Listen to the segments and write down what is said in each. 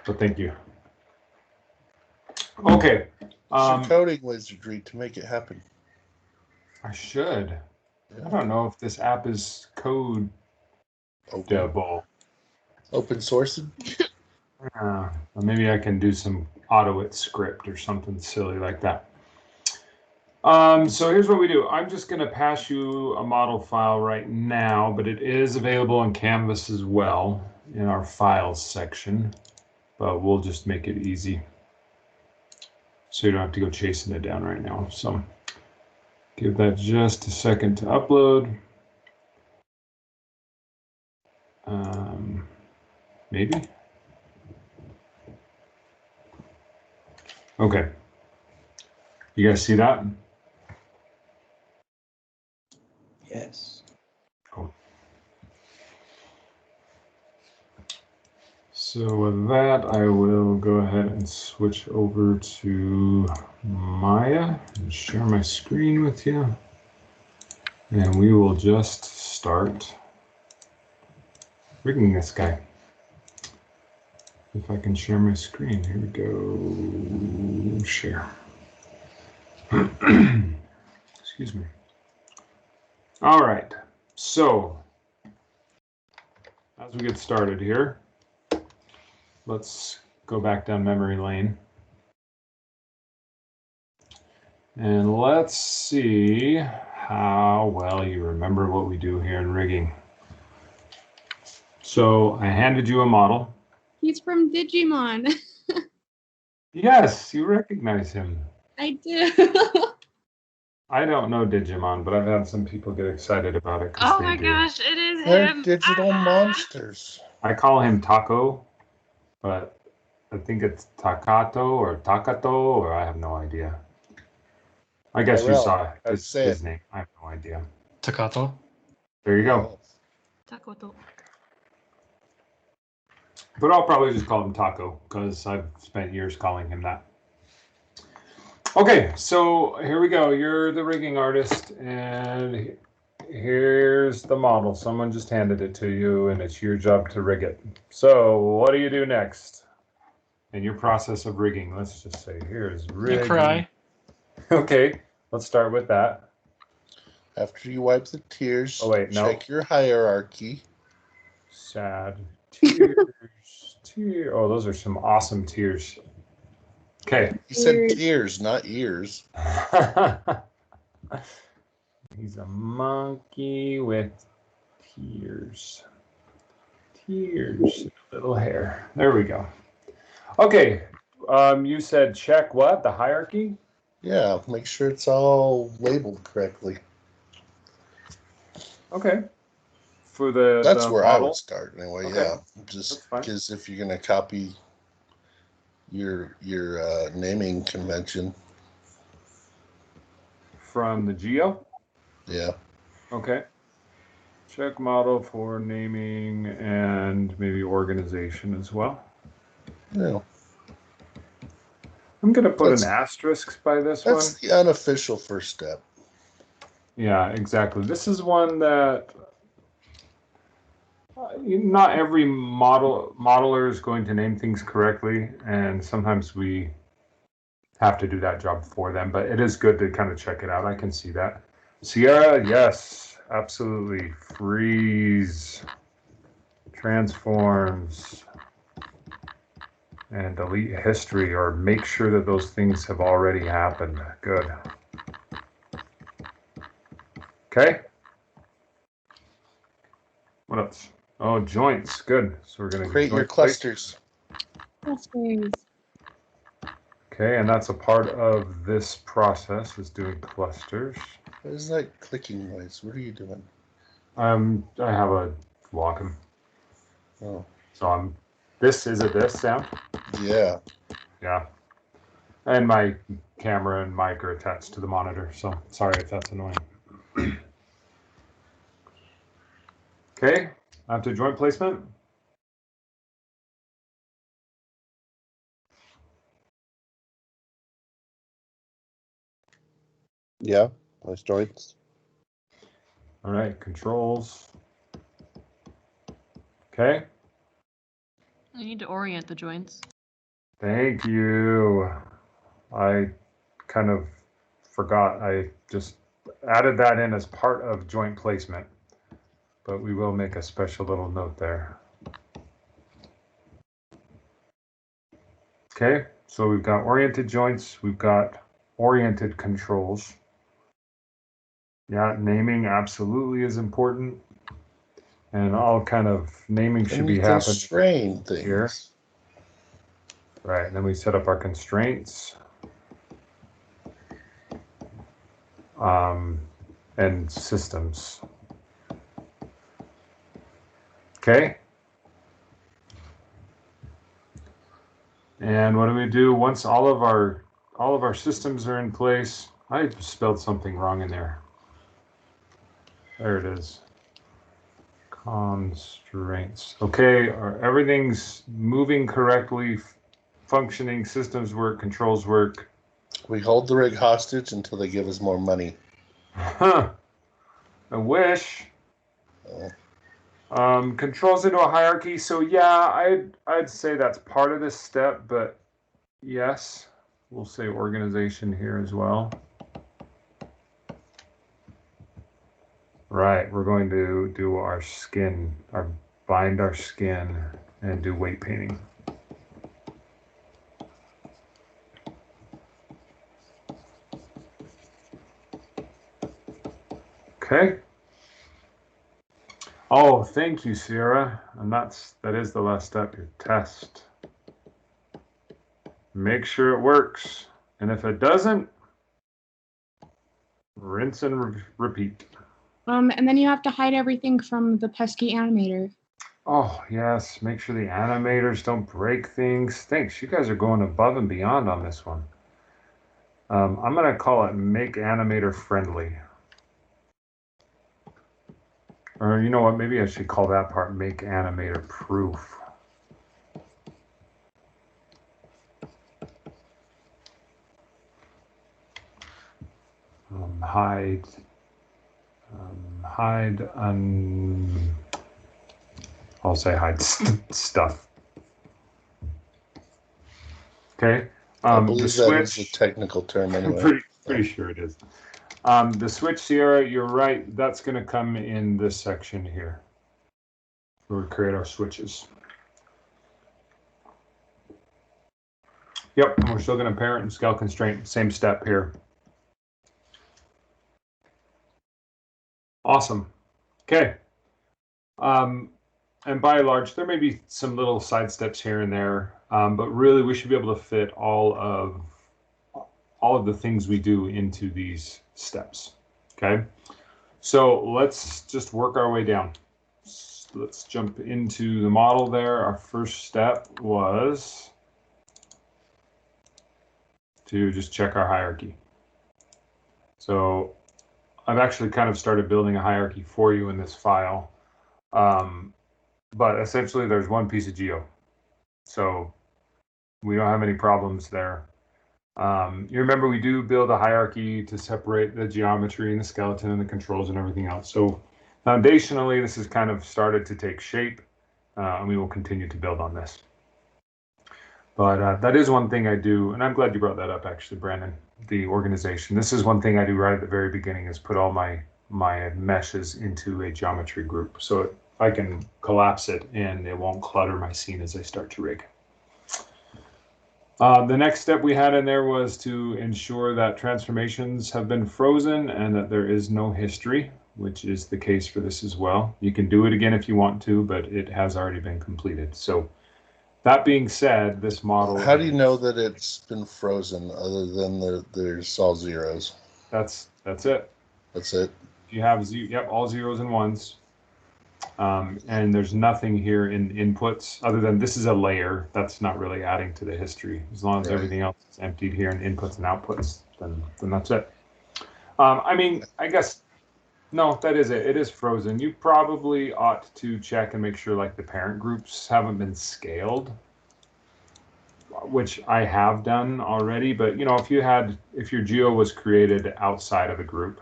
So thank you. Okay. Coding wizardry to make it happen. I should. Yeah. I don't know if this app is codable. Open source. Or maybe I can do some auto-it script or something silly like that. So here's what we do. I'm just going to pass you a model file right now, but it is available in Canvas as well in our files section. But we'll just make it easy, so you don't have to go chasing it down right now. So give that just a second to upload. Maybe. Okay. You guys see that? Yes. Cool. So with that, I will go ahead and switch over to Maya and share my screen with you. And we will just start rigging this guy. If I can share my screen, here we go, share. Excuse me. All right, so as we get started here, let's go back down memory lane. And let's see how well you remember what we do here in rigging. So I handed you a model. He's from Digimon. Yes, you recognize him. I do. I don't know Digimon, but I've had some people get excited about it. Oh my gosh, it is They're him. digital monsters. I call him Taco, but I think it's Takato or Takato, or I have no idea. I guess you saw his name. I have no idea. Takato. There you go. Takoto. But I'll probably just call him Taco because I've spent years calling him that. Okay, so here we go. You're the rigging artist, and here's the model. Someone just handed it to you, and it's your job to rig it. So what do you do next in your process of rigging? Let's just say here's rigging. You cry. Okay, let's start with that. After you wipe the tears, check your hierarchy. Sad tears. Oh, those are some awesome tears. Okay. He said tears, not ears. He's a monkey with tears. Tears, little hair. There we go. Okay. You said check what? The hierarchy? Yeah, make sure it's all labeled correctly. Okay. For that's the where model? I would start anyway. Okay. Yeah, just because if you're gonna copy your naming convention from the Geo. Yeah. Okay. Check model for naming and maybe organization as well. Yeah. I'm going to put an asterisk by this one. That's the unofficial first step. Yeah, exactly. This is one that not every modeler is going to name things correctly, and sometimes we have to do that job for them, but it is good to kind of check it out. I can see that. Sierra, yes, absolutely. Freeze, transforms, and delete history, or make sure that those things have already happened. Good. Okay. What else? Oh, joints. Good. So we're going to create your clusters. Clusters. Okay, and that's a part of this process, is doing clusters. What is that clicking noise? What are you doing? I have a Wacom. Oh. So is it this sound? Yeah. Yeah. And my camera and mic are attached to the monitor, so sorry if that's annoying. Okay, after joint placement. Yeah, those joints. All right, controls. Okay. I need to orient the joints. Thank you. I kind of forgot. I just added that in as part of joint placement, but we will make a special little note there. Okay, so we've got oriented joints, we've got oriented controls. Yeah, naming absolutely is important. And all kind of naming should be happening constrain things here. Right, and then we set up our constraints. And systems. Okay. And what do we do once all of our systems are in place? I spelled something wrong in there. There it is. Constraints. Okay, everything's moving correctly, functioning, systems work, controls work. We hold the rig hostage until they give us more money. Huh. I wish. Controls into a hierarchy. So yeah, I'd say that's part of this step, but yes, we'll say organization here as well. Right, we're going to do our skin, bind our skin and do weight painting. Okay. Oh, thank you, Sierra. And that is the last step, your test. Make sure it works. And if it doesn't, rinse and repeat. And then you have to hide everything from the pesky animator. Oh, yes. Make sure the animators don't break things. Thanks. You guys are going above and beyond on this one. I'm going to call it make animator friendly. Or you know what? Maybe I should call that part make animator proof. Hide I'll say hide stuff. Okay. I believe that is a technical term anyway. Pretty sure it is. The switch, Sierra, you're right. That's going to come in this section here, where we create our switches. Yep, we're still going to parent and scale constraint. Same step here. Awesome. Okay. And by and large, there may be some little side steps here and there, but really we should be able to fit all of the things we do into these steps. Okay. So let's just work our way down. Let's jump into the model there. Our first step was to just check our hierarchy. So I've actually kind of started building a hierarchy for you in this file. But essentially there's one piece of geo. So we don't have any problems there. You remember we do build a hierarchy to separate the geometry and the skeleton and the controls and everything else. So foundationally, this has kind of started to take shape, and we will continue to build on this. But that is one thing I do, and I'm glad you brought that up actually, Brandon, the organization. This is one thing I do right at the very beginning is put all my meshes into a geometry group. So I can collapse it and it won't clutter my scene as I start to rig. The next step we had in there was to ensure that transformations have been frozen and that there is no history, which is the case for this as well. You can do it again if you want to, but it has already been completed. So that being said, this model... How do you know that it's been frozen other than there's all zeros? That's it. That's it? If you have, yep, all zeros and ones. And there's nothing here in inputs other than this is a layer that's not really adding to the history. As long as everything else is emptied here in inputs and outputs, then that's it. I mean, I guess, no, that is it. It is frozen. You probably ought to check and make sure like the parent groups haven't been scaled, which I have done already. But you know, if your geo was created outside of a group,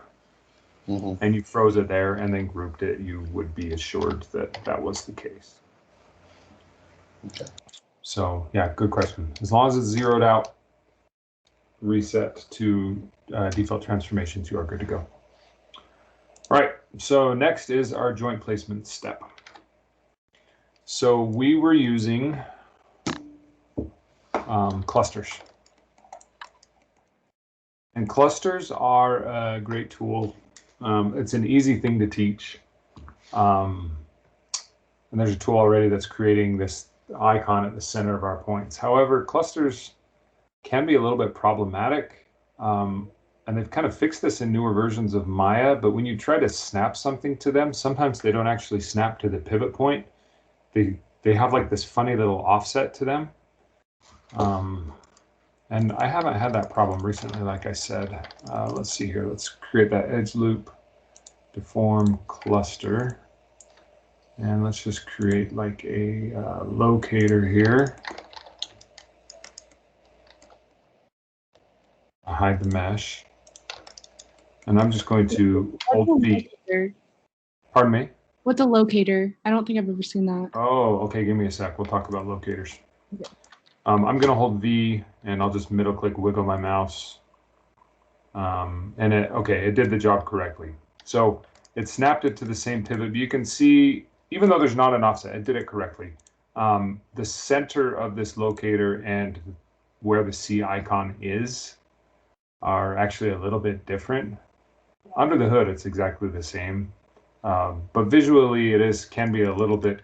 and you froze it there and then grouped it, you would be assured that that was the case. Okay. So yeah, good question. As long as it's zeroed out, reset to default transformations, you are good to go. All right, so next is our joint placement step. So we were using clusters. And clusters are a great tool. It's an easy thing to teach. And there's a tool already that's creating this icon at the center of our points. However, clusters can be a little bit problematic. And they've kind of fixed this in newer versions of Maya, but when you try to snap something to them, sometimes they don't actually snap to the pivot point. They have like this funny little offset to them. And I haven't had that problem recently, like I said. Let's see here. Let's create that edge loop, deform cluster. And let's just create like a locator here. I'll hide the mesh. And I'm just going to hold V. Pardon me? What's a locator? I don't think I've ever seen that. Oh, okay. Give me a sec. We'll talk about locators. Okay. I'm going to hold V, and I'll just middle click, wiggle my mouse. And it did the job correctly. So it snapped it to the same pivot. But you can see, even though there's not an offset, it did it correctly. The center of this locator and where the C icon is are actually a little bit different. Under the hood, it's exactly the same. But visually, can be a little bit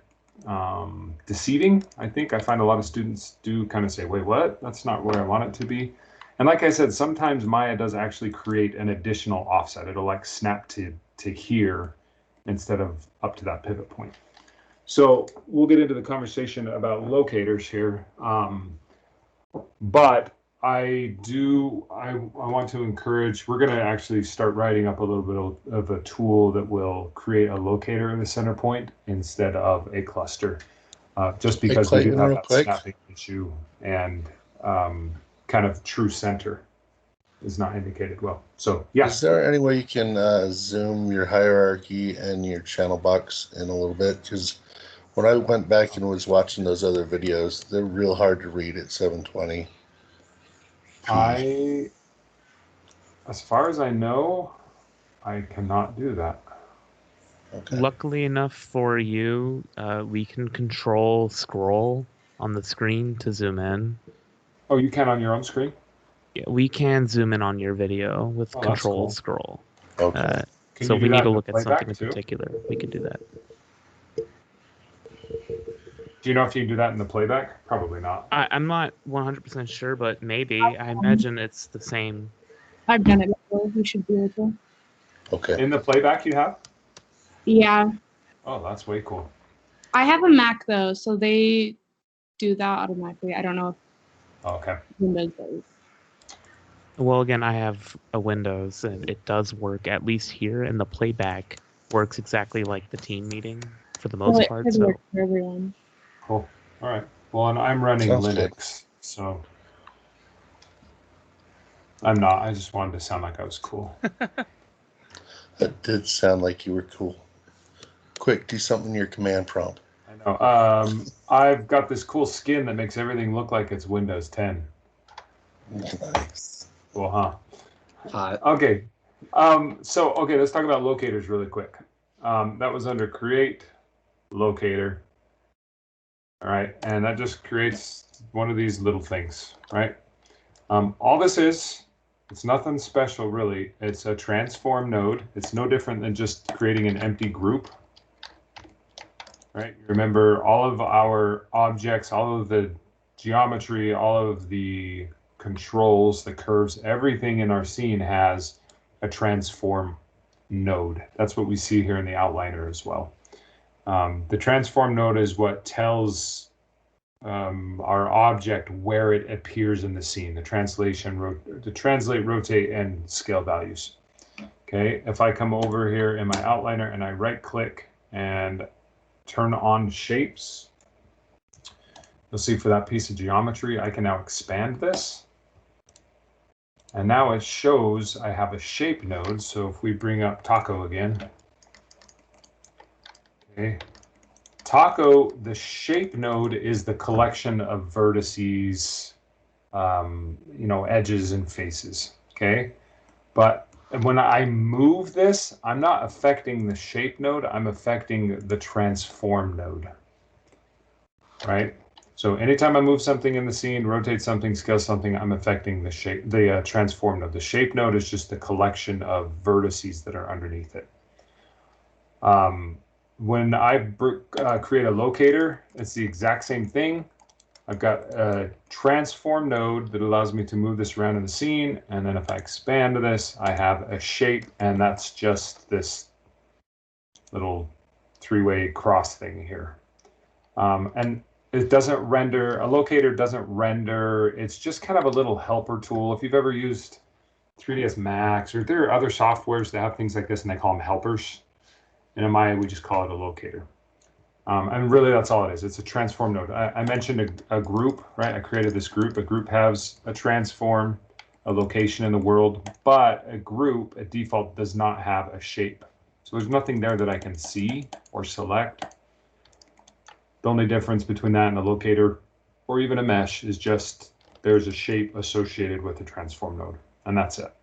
deceiving. I think I find a lot of students do kind of say, wait, what? That's not where I want it to be. And like I said, sometimes Maya does actually create an additional offset. It'll like snap to here instead of up to that pivot point. So we'll get into the conversation about locators here. But I want to encourage, we're going to actually start writing up a little bit of a tool that will create a locator in the center point instead of a cluster, just because we do have that snapping issue, and kind of true center is not indicated well. So yeah. Is there any way you can zoom your hierarchy and your channel box in a little bit? Because when I went back and was watching those other videos, they're real hard to read at 720. As far as I know, I cannot do that. Okay. Luckily enough for you, we can control scroll on the screen to zoom in. Oh, you can on your own screen? Yeah, we can zoom in on your video with control cool. Scroll. Okay. So if we need to look at something in particular, we can do that. Do you know if you can do that in the playback? Probably not. I'm not 100% sure, but maybe. I imagine it's the same. I've done it before. We should be able to. Okay. In the playback you have? Yeah. Oh, that's way cool. I have a Mac though, so they do that automatically. I don't know if Windows does. Well, again, I have a Windows, and it does work, at least here, and the playback works exactly like the team meeting for the most part. It works for everyone. Cool. All right. Well, and I'm running Linux, so I'm not. I just wanted to sound like I was cool. That did sound like you were cool. Quick, do something in your command prompt. I know. I've got this cool skin that makes everything look like it's Windows 10. Nice. Cool, huh? Hot. Okay. Let's talk about locators really quick. That was under Create Locator. All right, and that just creates one of these little things, right? All this is, it's nothing special really. It's a transform node. It's no different than just creating an empty group, right? Remember, all of our objects, all of the geometry, all of the controls, the curves, everything in our scene has a transform node. That's what we see here in the outliner as well. The transform node is what tells our object where it appears in the scene, the translate, rotate, and scale values. Okay, if I come over here in my outliner and I right click and turn on shapes, you'll see for that piece of geometry, I can now expand this. And now it shows I have a shape node. So if we bring up taco again, okay, Taco, the shape node is the collection of vertices, you know, edges and faces, okay? But when I move this, I'm not affecting the shape node, I'm affecting the transform node, right? So anytime I move something in the scene, rotate something, scale something, I'm affecting the shape, the transform node. The shape node is just the collection of vertices that are underneath it. When I create a locator, it's the exact same thing. I've got a transform node that allows me to move this around in the scene. And then if I expand this, I have a shape, and that's just this little three-way cross thing here. And it doesn't render, a locator doesn't render. It's just kind of a little helper tool. If you've ever used 3ds Max, or there are other softwares that have things like this and they call them helpers. And in Maya, we just call it a locator. And really, that's all it is. It's a transform node. I mentioned a group, right? I created this group. A group has a transform, a location in the world, but a group, at default, does not have a shape. So there's nothing there that I can see or select. The only difference between that and a locator or even a mesh is just there's a shape associated with the transform node, and that's it.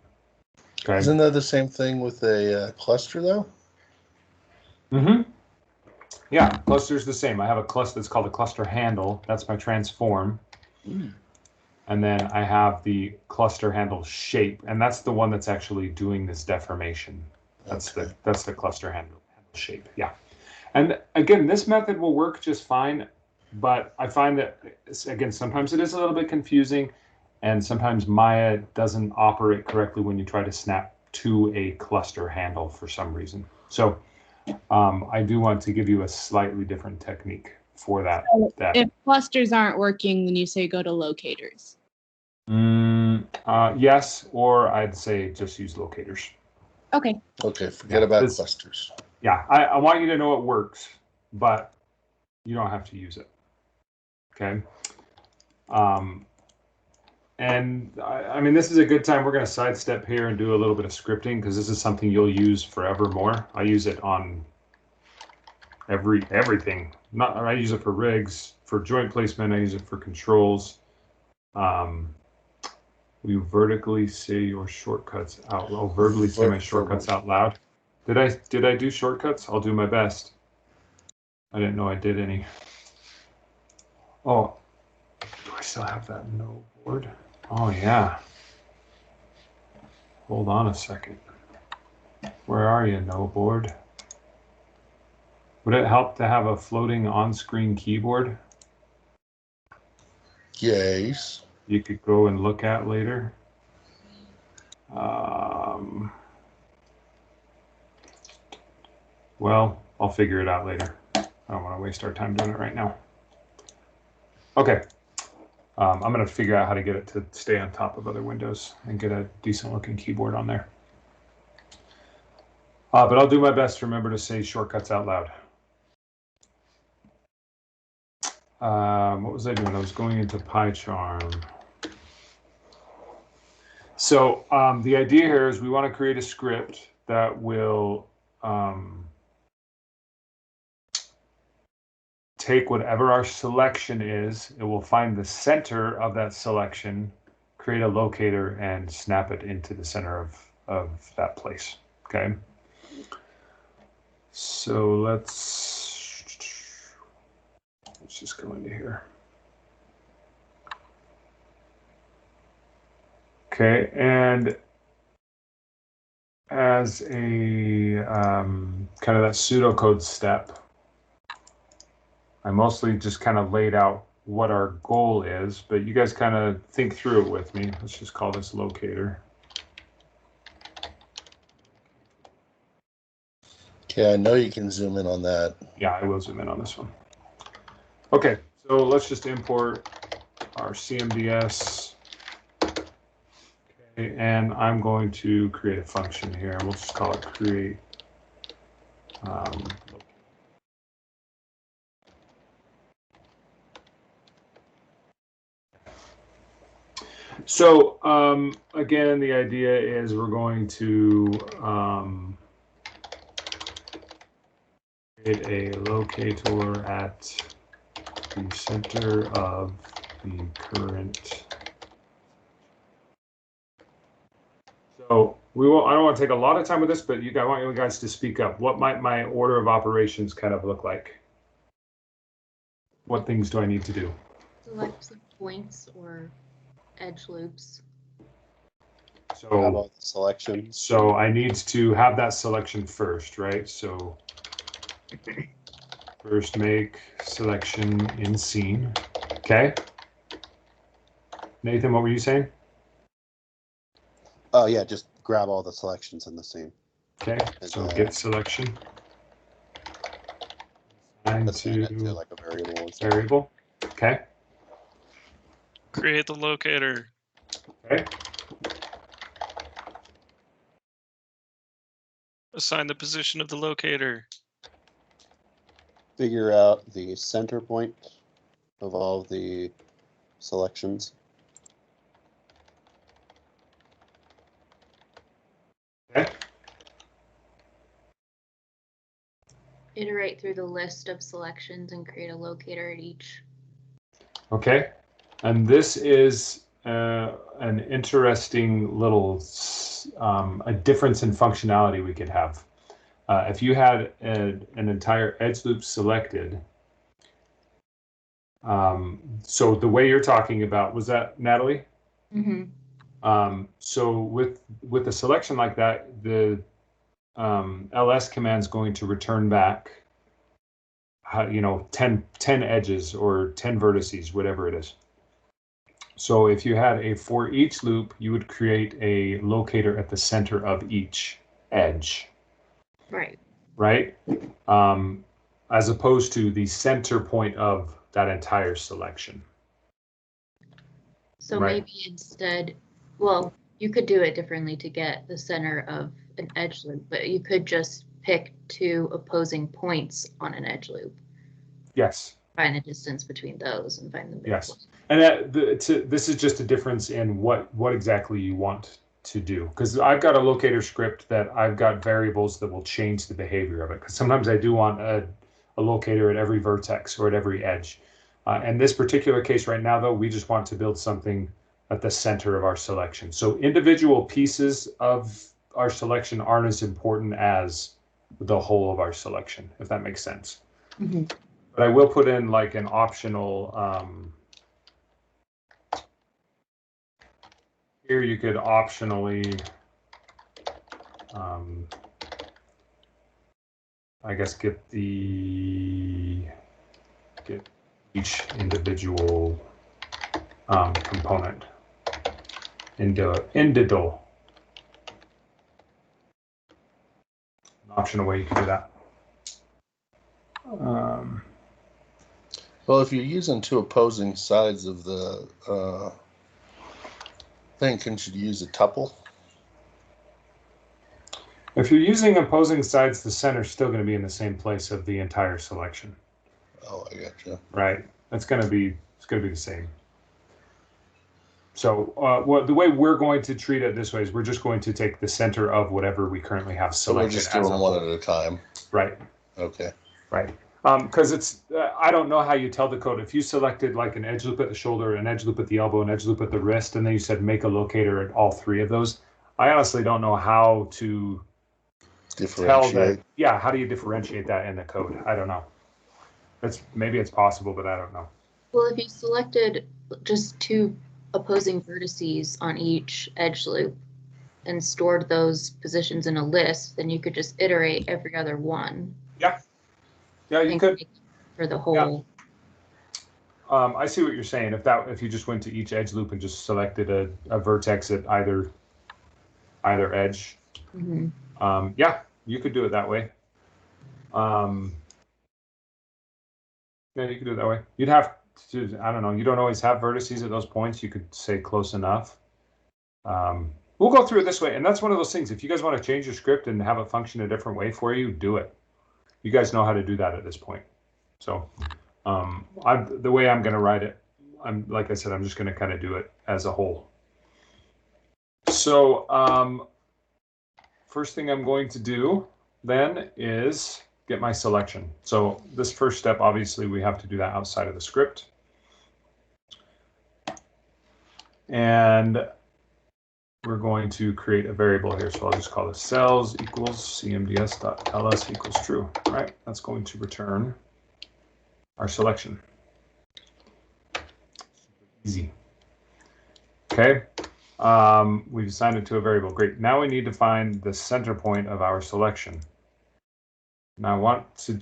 Okay. Isn't that the same thing with a cluster, though? Mm-hmm. Yeah, cluster's the same. I have a cluster that's called a cluster handle. That's my transform. And then I have the cluster handle shape, and that's the one that's actually doing this deformation. That's the cluster handle shape. Yeah. And again, this method will work just fine, but I find that, again, sometimes it is a little bit confusing, and sometimes Maya doesn't operate correctly when you try to snap to a cluster handle for some reason. So I do want to give you a slightly different technique for that. If clusters aren't working, then you say go to locators. Yes, or I'd say just use locators. Okay. Okay, forget about clusters. Yeah, I want you to know it works, but you don't have to use it. Okay. And I mean, this is a good time. We're going to sidestep here and do a little bit of scripting because this is something you'll use forevermore. I use it on everything. I use it for rigs, for joint placement. I use it for controls. You vertically say your shortcuts out. I'll verbally say my shortcuts out loud. Did I do shortcuts? I'll do my best. I didn't know I did any. Oh, do I still have that no board? Oh yeah. Hold on a second. Where are you, no board? Would it help to have a floating on-screen keyboard? Yes. You could go and look at later. Well, I'll figure it out later. I don't want to waste our time doing it right now. Okay. I'm going to figure out how to get it to stay on top of other windows and get a decent looking keyboard on there. But I'll do my best to remember to say shortcuts out loud. What was I doing? I was going into PyCharm. So the idea here is we want to create a script that will take whatever our selection is, it will find the center of that selection, create a locator, and snap it into the center of that place, okay? So let's just go into here. Okay, and as a kind of that pseudocode step, I mostly just kind of laid out what our goal is, but you guys kind of think through it with me. Let's just call this locator. Okay, I know you can zoom in on that. Yeah, I will zoom in on this one. Okay, so let's just import our CMDS. Okay, and I'm going to create a function here. We'll just call it create. So again, the idea is we're going to create a locator at the center of the current. So we will. I don't want to take a lot of time with this, but I want you guys to speak up. What might my order of operations kind of look like? What things do I need to do? Select some points or edge loops. So How about the selections? So I need to have that selection first, right? So first make selection in scene. Okay. Nathan, what were you saying? Oh yeah, just grab all the selections in the scene. Okay, so get selection. Assign it to like a variable. Or something. Variable. Okay. Create the locator. Okay. Assign the position of the locator. Figure out the center point of all the selections. Okay. Iterate through the list of selections and create a locator at each. Okay. And this is an interesting little a difference in functionality we could have. If you had an entire edge loop selected, so the way you're talking about, was that Natalie? Mm-hmm. So with a selection like that, the ls command is going to return back, 10 edges or 10 vertices, whatever it is. So if you had a for each loop, you would create a locator at the center of each edge. Right. Right? As opposed to the center point of that entire selection. So Right. maybe instead, well, you could do it differently to get the center of an edge loop, but you could just pick two opposing points on an edge loop. Yes. Find the distance between those and find the midpoint. Yes. And this is just a difference in what exactly you want to do. Because I've got a locator script that I've got variables that will change the behavior of it. Because sometimes I do want a locator at every vertex or at every edge. In this particular case right now, though, we just want to build something at the center of our selection. So individual pieces of our selection aren't as important as the whole of our selection, if that makes sense. Mm-hmm. But I will put in like an optional, here you could optionally, I guess get each individual component individual. An optional way you can do that. Well, if you're using two opposing sides of the thing, can't you use a tuple? If you're using opposing sides, the center's still going to be in the same place of the entire selection. Oh, I gotcha. Right. It's going to be the same. So the way we're going to treat it this way is we're just going to take the center of whatever we currently have selected. So we're just doing one at a time. Right. Okay. Right. Because it's, I don't know how you tell the code. If you selected like an edge loop at the shoulder, an edge loop at the elbow, an edge loop at the wrist, and then you said make a locator at all three of those, I honestly don't know how to tell that. Yeah, how do you differentiate that in the code? I don't know. Maybe it's possible, but I don't know. Well, if you selected just two opposing vertices on each edge loop and stored those positions in a list, then you could just iterate every other one. Yeah. Yeah, you could. For the whole. Yeah. I see what you're saying. If you just went to each edge loop and just selected a vertex at either edge. Mm-hmm. Yeah, you could do it that way. Yeah, you could do it that way. You'd have to, I don't know, you don't always have vertices at those points. You could say close enough. We'll go through it this way. And that's one of those things. If you guys want to change your script and have it function a different way for you, do it. You guys know how to do that at this point. So the way I'm going to write it, like I said, I'm just going to kind of do it as a whole. So first thing I'm going to do then is get my selection. So this first step, obviously, we have to do that outside of the script. And we're going to create a variable here. So I'll just call this cells equals cmds.ls equals true, right? That's going to return our selection. Easy. Okay. We've assigned it to a variable. Great. Now we need to find the center point of our selection. Now I want to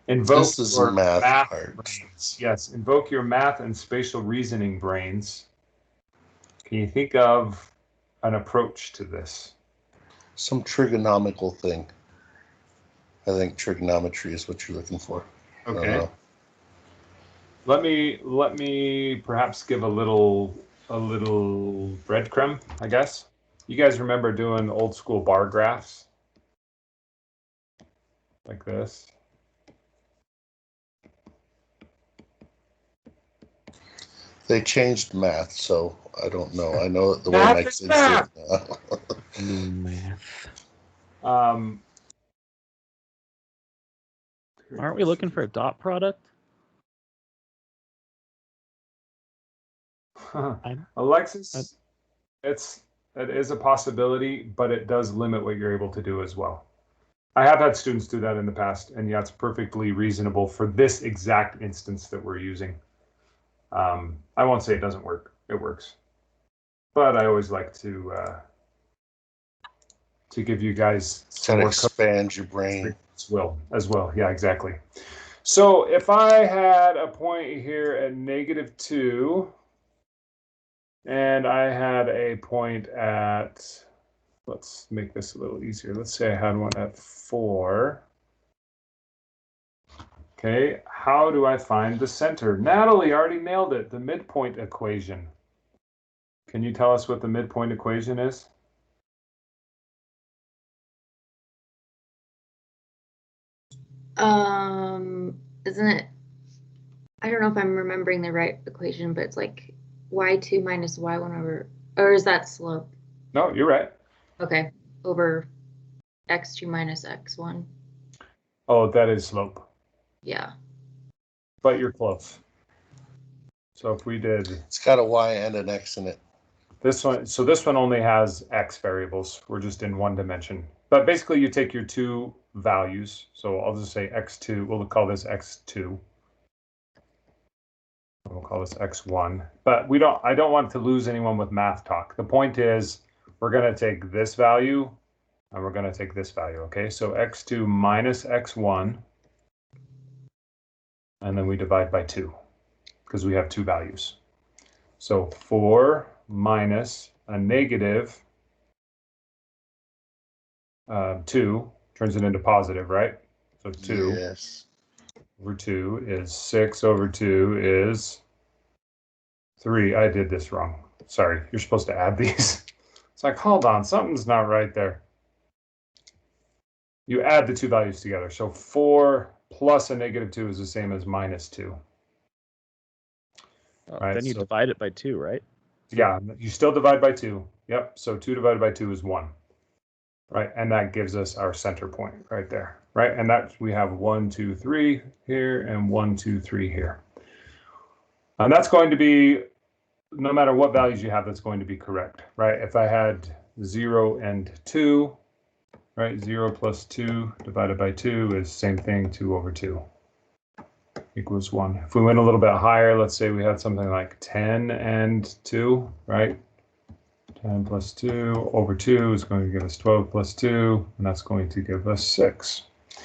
invoke This is your math math part. brains. Yes, invoke your math and spatial reasoning brains. Can you think of an approach to this? Some trigonomical thing. I think trigonometry is what you're looking for. Okay. Let me perhaps give a little breadcrumb, I guess. You guys remember doing old school bar graphs? Like this. They changed math, so I don't know. I know the way my kids do it now. New math. Aren't we looking for a dot product? Alexis, it is a possibility, but it does limit what you're able to do as well. I have had students do that in the past, and yeah, it's perfectly reasonable for this exact instance that we're using. I won't say it doesn't work. It works. But I always like to give you guys some more expand your brain as well. Yeah, exactly. So if I had a point here at -2, and I had a point at, let's make this a little easier. Let's say I had one at 4. Okay, how do I find the center? Natalie already nailed it, the midpoint equation. Can you tell us what the midpoint equation is? Isn't it, I don't know if I'm remembering the right equation, but it's like y2 minus y1 over, or is that slope? No, you're right. Okay, over x2 minus x1. Oh, that is slope. Yeah. But you're close. So if we did... It's got a y and an x in it. This one, so this one only has x variables. We're just in one dimension. But basically you take your two values. So I'll just say x2, we'll call this x2. We'll call this x1. But I don't want to lose anyone with math talk. The point is we're going to take this value and we're going to take this value, okay? So x2 minus x1, and then we divide by 2 because we have two values. So 4 minus a negative 2 turns it into positive, right? So 2 yes. over 2 is 6 over 2 is 3. I did this wrong. Sorry, you're supposed to add these. It's like, hold on, something's not right there. You add the two values together. So 4 plus a negative 2 is the same as minus 2. Right, then you divide it by 2, right? Yeah, you still divide by 2. Yep, so 2 divided by 2 is 1. Right, and that gives us our center point right there, right? And that we have 1, 2, 3 here and 1, 2, 3 here. And that's going to be, no matter what values you have, that's going to be correct, right? If I had 0 and 2, right, 0 plus 2 divided by 2 is same thing, 2 over 2 equals 1. If we went a little bit higher, let's say we had something like 10 and 2, right? 10 plus 2 over 2 is going to give us 12 plus 2, and that's going to give us 6.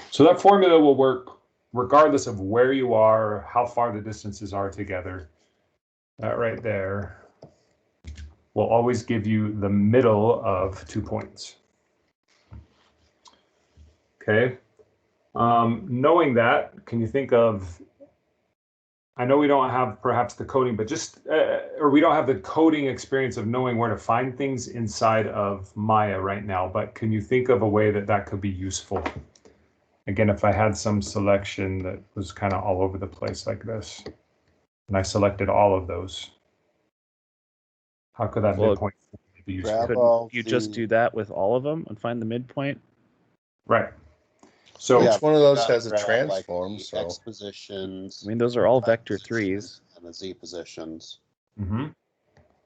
So that formula will work regardless of where you are, how far the distances are together. That right there will always give you the middle of 2 points. Okay. Knowing that, can you think of, I know we don't have perhaps the coding, but just, or we don't have the coding experience of knowing where to find things inside of Maya right now, but can you think of a way that that could be useful? Again, if I had some selection that was kind of all over the place like this, and I selected all of those, how could that midpoint be useful? Couldn't you just do that with all of them and find the midpoint? Right. So Each one of those gotta has a grab, like, transform, the so X positions. I mean, those are all Y vector positions, 3s. And the Z positions.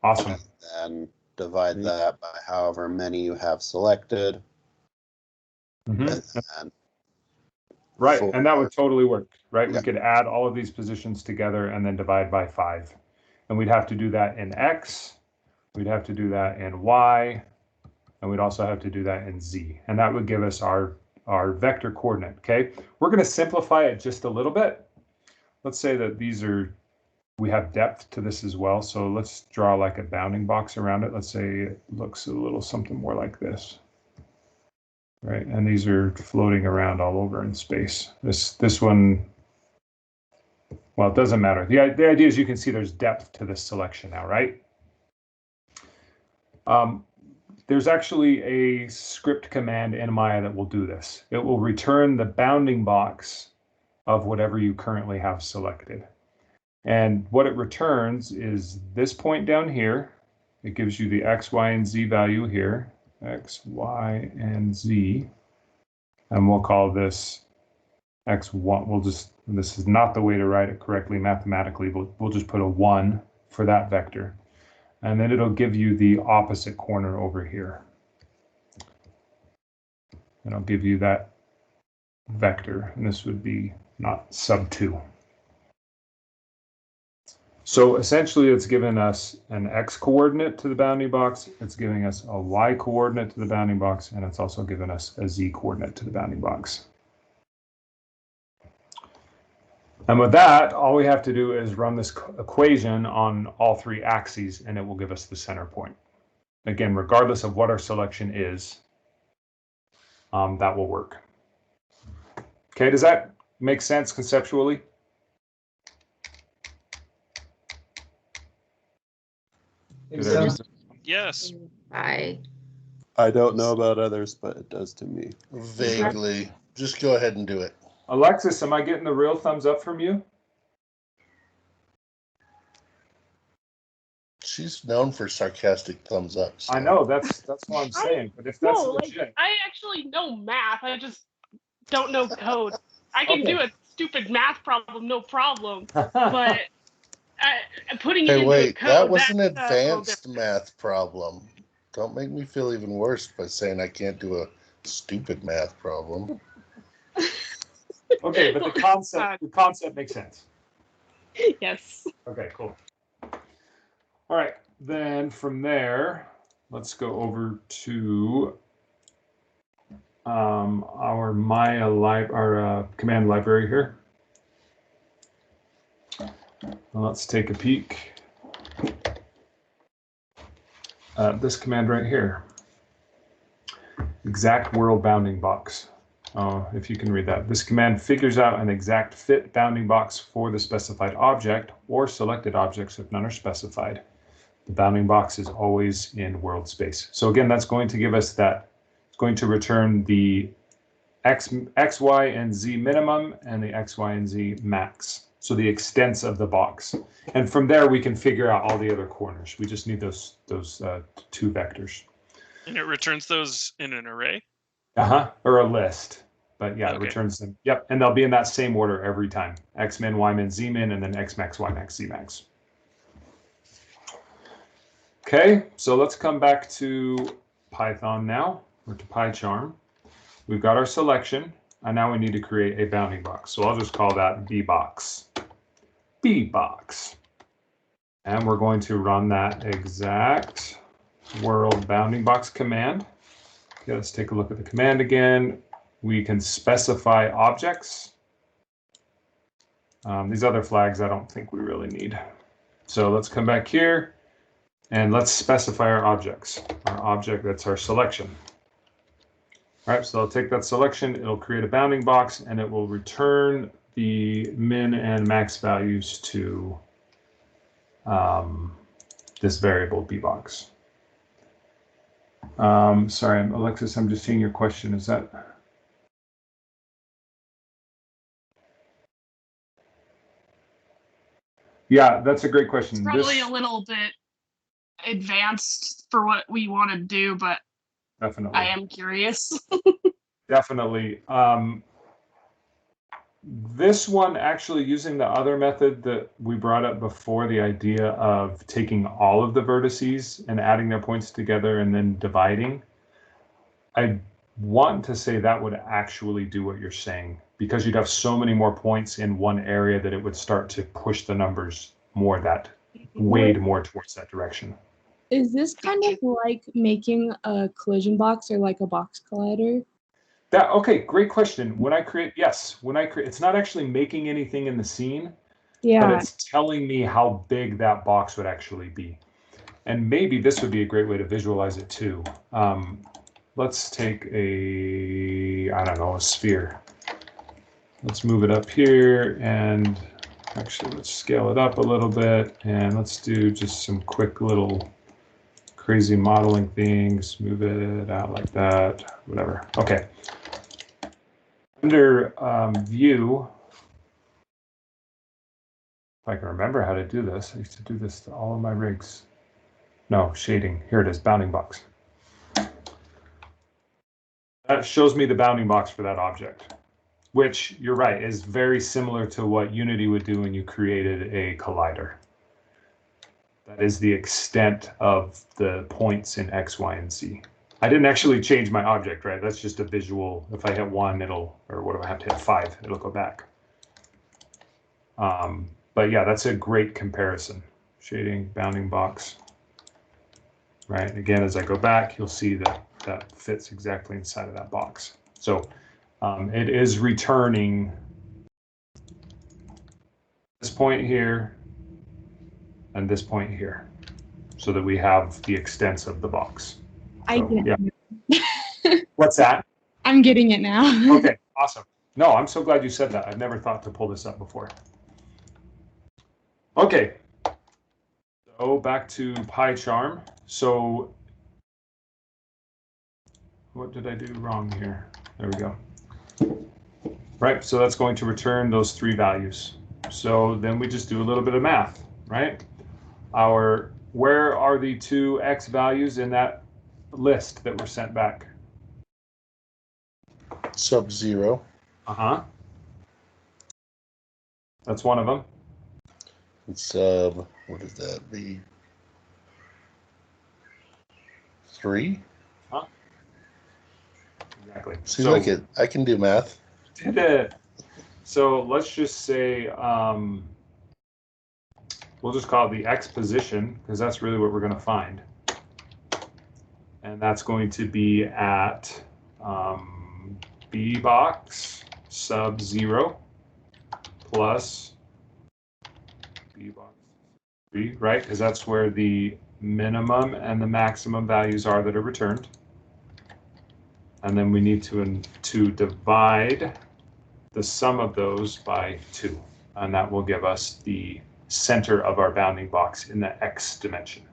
Awesome. And divide that by however many you have selected. And Right, for- and that would totally work, right? Yeah. We could add all of these positions together and then divide by 5. And we'd have to do that in X, we'd have to do that in Y, and we'd also have to do that in Z. And that would give us our vector coordinate, okay? We're gonna simplify it just a little bit. Let's say that we have depth to this as well. So let's draw like a bounding box around it. Let's say it looks a little something more like this. Right, and these are floating around all over in space. This one, well, it doesn't matter. The idea is you can see there's depth to this selection now, right? There's actually a script command in Maya that will do this. It will return the bounding box of whatever you currently have selected. And what it returns is this point down here. It gives you the X, Y, and Z value here. X, Y, and Z. And we'll call this X1. This is not the way to write it correctly mathematically, but we'll just put a 1 for that vector. And then it'll give you the opposite corner over here. And I'll give you that vector, and this would be not sub 2. So essentially it's given us an X coordinate to the bounding box, it's giving us a Y coordinate to the bounding box, and it's also given us a Z coordinate to the bounding box. And with that, all we have to do is run this equation on all 3 axes, and it will give us the center point. Again, regardless of what our selection is, that will work. Okay, does that make sense conceptually? Yes. I don't know about others, but it does to me. vaguely. Just go ahead and do it. Alexis, am I getting the real thumbs up from you? She's known for sarcastic thumbs up. So. I know, that's what I'm saying. But if that's legit, I actually know math. I just don't know code. I can Okay. do a stupid math problem, no problem. But putting it Hey, into wait, code, that was an that's a little advanced different. math problem. Don't make me feel even worse by saying I can't do a stupid math problem. okay, but the concept makes sense. Yes. Okay, cool. All right, then from there, let's go over to our command library here. Let's take a peek at this command right here. Exact world bounding box. If you can read that. This command figures out an exact fit bounding box for the specified object or selected objects if none are specified. The bounding box is always in world space. So again, that's going to give us that. It's going to return the X, Y, and Z minimum and the X, Y, and Z max. So the extents of the box. And from there, we can figure out all the other corners. We just need those 2 vectors. And it returns those in an array? Or a list. But yeah, Okay. It returns them. Yep, and they'll be in that same order every time. X min, Y min, Z min, and then X max, Y max, Z max. Okay, so let's come back to Python now, or to PyCharm. We've got our selection, and now we need to create a bounding box. So I'll just call that bbox. bbox. And we're going to run that exact world bounding box command. Okay, let's take a look at the command again. We can specify objects. These other flags I don't think we really need. So let's come back here. And let's specify our objects. Our object, that's our selection. All right, so I'll take that selection, it'll create a bounding box, and it will return the min and max values to this variable bbox. Sorry, Alexis, I'm just seeing your question. Is that? Yeah, that's a great question. It's probably a little bit advanced for what we want to do, but definitely. I am curious. Definitely. This one, actually using the other method that we brought up before, the idea of taking all of the vertices and adding their points together and then dividing, I want to say that would actually do what you're saying, because you'd have so many more points in one area that it would start to push the numbers more weighed more towards that direction. Is this kind of like making a collision box or like a box collider? Okay, great question. When I create, it's not actually making anything in the scene, Yeah. but it's telling me how big that box would actually be. And maybe this would be a great way to visualize it too. Let's take a sphere. Let's move it up here, and actually let's scale it up a little bit, and let's do just some quick little crazy modeling things. Move it out like that, whatever. Okay. Under view, if I can remember how to do this, I used to do this to all of my rigs. No, shading. Here it is, bounding box. That shows me the bounding box for that object, which, you're right, is very similar to what Unity would do when you created a collider. That is the extent of the points in X, Y, and Z. I didn't actually change my object, right? That's just a visual. If I hit 1, or what do I have to hit, 5, it'll go back. But yeah, that's a great comparison. Shading, bounding box. Right, again, as I go back, you'll see that that fits exactly inside of that box. So it is returning this point here and this point here, so that we have the extents of the box. What's that? I'm getting it now. Okay, awesome. No, I'm so glad you said that. I've never thought to pull this up before. Okay, so back to PyCharm. So what did I do wrong here? There we go. Right, so that's going to return those 3 values. So then we just do a little bit of math, right? Where are the 2 X values in that list that were sent back? Sub-0. Uh-huh. That's one of them. Sub, what does that be? 3? Huh? Exactly. Seems like it. I can do math. Did it. So let's just say, we'll just call it the X position, because that's really what we're going to find. And that's going to be at B box sub 0 plus B box B, right? Because that's where the minimum and the maximum values are that are returned. And then we need to divide the sum of those by 2. And that will give us the center of our bounding box in the X dimension.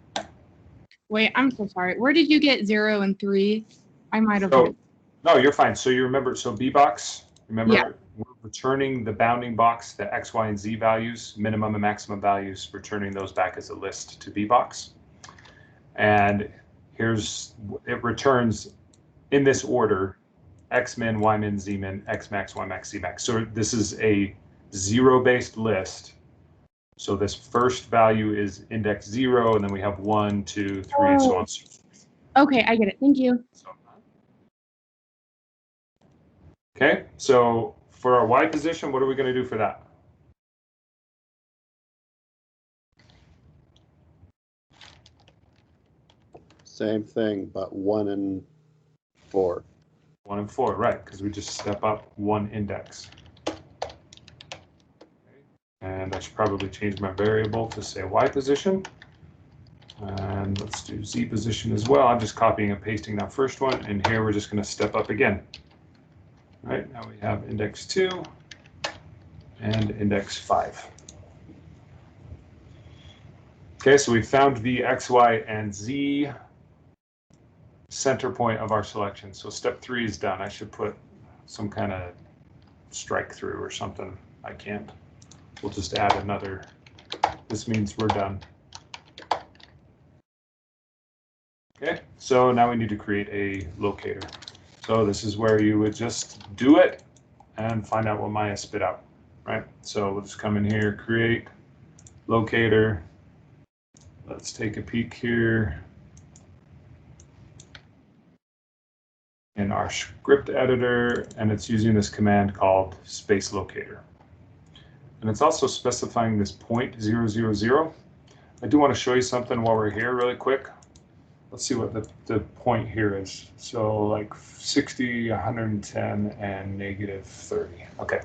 Wait, I'm so sorry. Where did you get 0 and 3? I might have. No, you're fine. So you remember, so B box, remember, yeah. We're returning the bounding box, the X, Y, and Z values, minimum and maximum values, returning those back as a list to B box. And it returns in this order: X min, Y min, Z min, X max, Y max, Z max. So this is a 0-based list. So this first value is index 0, and then we have 1, 2, 3, so on. Okay, I get it. Thank you. Okay, so for our Y position, what are we going to do for that? Same thing, but 1 and 4. 1 and 4, right, because we just step up 1 index. And I should probably change my variable to say Y position. And let's do Z position as well. I'm just copying and pasting that first one, and here we're just going to step up again. All right, now we have index 2 and index 5. Okay, so we found the X, Y, and Z center point of our selection. So step 3 is done. I should put some kind of strike through or something. I can't. We'll just add another. This means we're done. Okay, so now we need to create a locator. So this is where you would just do it. and find out what Maya spit out, right? So we'll just come in here, create locator. Let's take a peek here in our script editor, and it's using this command called space locator. And it's also specifying this 0.000. I do want to show you something while we're here really quick. Let's see what the point here is. So like 60, 110, and -30. Okay,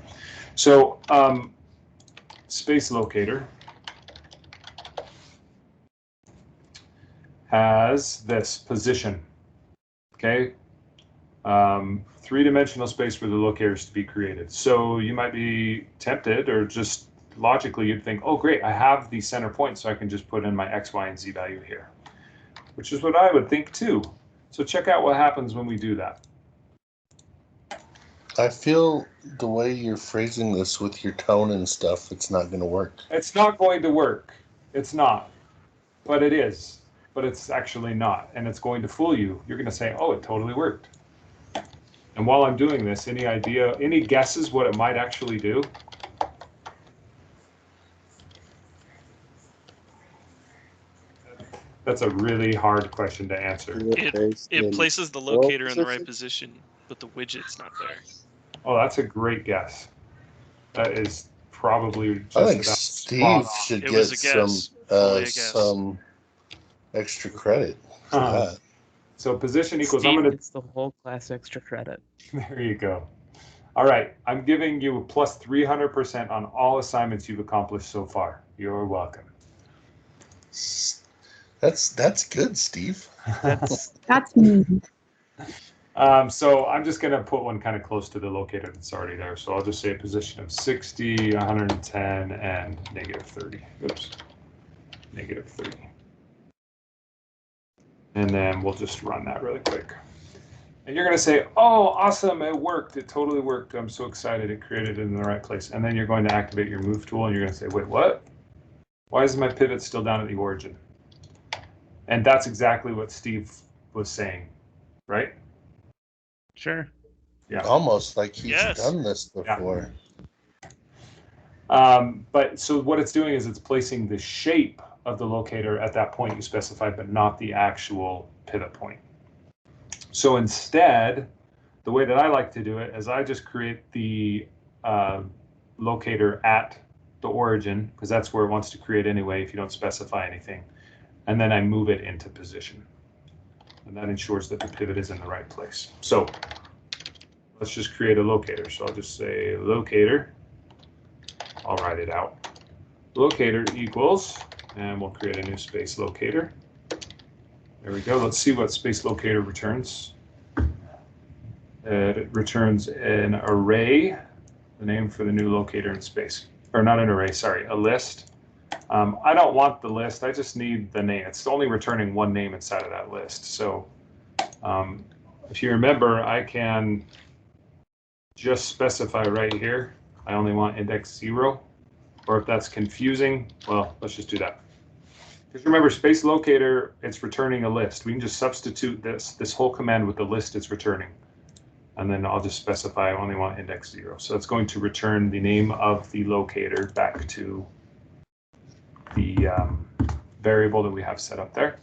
so space locator has this position, okay? Three-dimensional space for the locators to be created. So you might be tempted, or just logically you'd think, oh great, I have the center point, so I can just put in my X, Y, and Z value here, which is what I would think too. So check out what happens when we do that. I feel the way you're phrasing this with your tone and stuff, it's not going to work. It's not going to work. It's not, but it is. But it's actually not, and it's going to fool you. You're going to say, oh, it totally worked. And while I'm doing this, any idea, any guesses what it might actually do? That's a really hard question to answer. It places the locator in the right position, but the widget's not there. Oh, that's a great guess. That is probably just I think about Steve spot on. should It get was a guess. Fully a guess. some extra credit for that. So position equals, Steve I'm going to, gets the whole class extra credit. there you go. All right, I'm giving you a plus 300% on all assignments you've accomplished so far. You're welcome. That's good, Steve. That's mean. So I'm just going to put one kind of close to the locator that's already there. So I'll just say a position of 60, 110, and -30. Oops, -30. And then we'll just run that really quick. And you're going to say, oh, awesome, it worked. It totally worked. I'm so excited. It created it in the right place. And then you're going to activate your move tool, and you're going to say, wait, what? Why is my pivot still down at the origin? And that's exactly what Steve was saying, right? Sure. Yeah. Almost like he's Yes. done this before. But so what it's doing is it's placing the shape of the locator at that point you specified, but not the actual pivot point. So instead, the way that I like to do it is I just create the locator at the origin, because that's where it wants to create anyway if you don't specify anything. And then I move it into position. And that ensures that the pivot is in the right place. So let's just create a locator. So I'll just say locator. I'll write it out. Locator equals, and we'll create a new space locator. There we go. Let's see what space locator returns. It returns an array, the name for the new locator in space. Or not an array, sorry, a list. I don't want the list, I just need the name. It's only returning one name inside of that list. So if you remember, I can just specify right here, I only want index 0. Or if that's confusing, well, let's just do that. Because remember, space locator, it's returning a list. We can just substitute this whole command with the list it's returning. And then I'll just specify I only want index 0. So it's going to return the name of the locator back to the variable that we have set up there.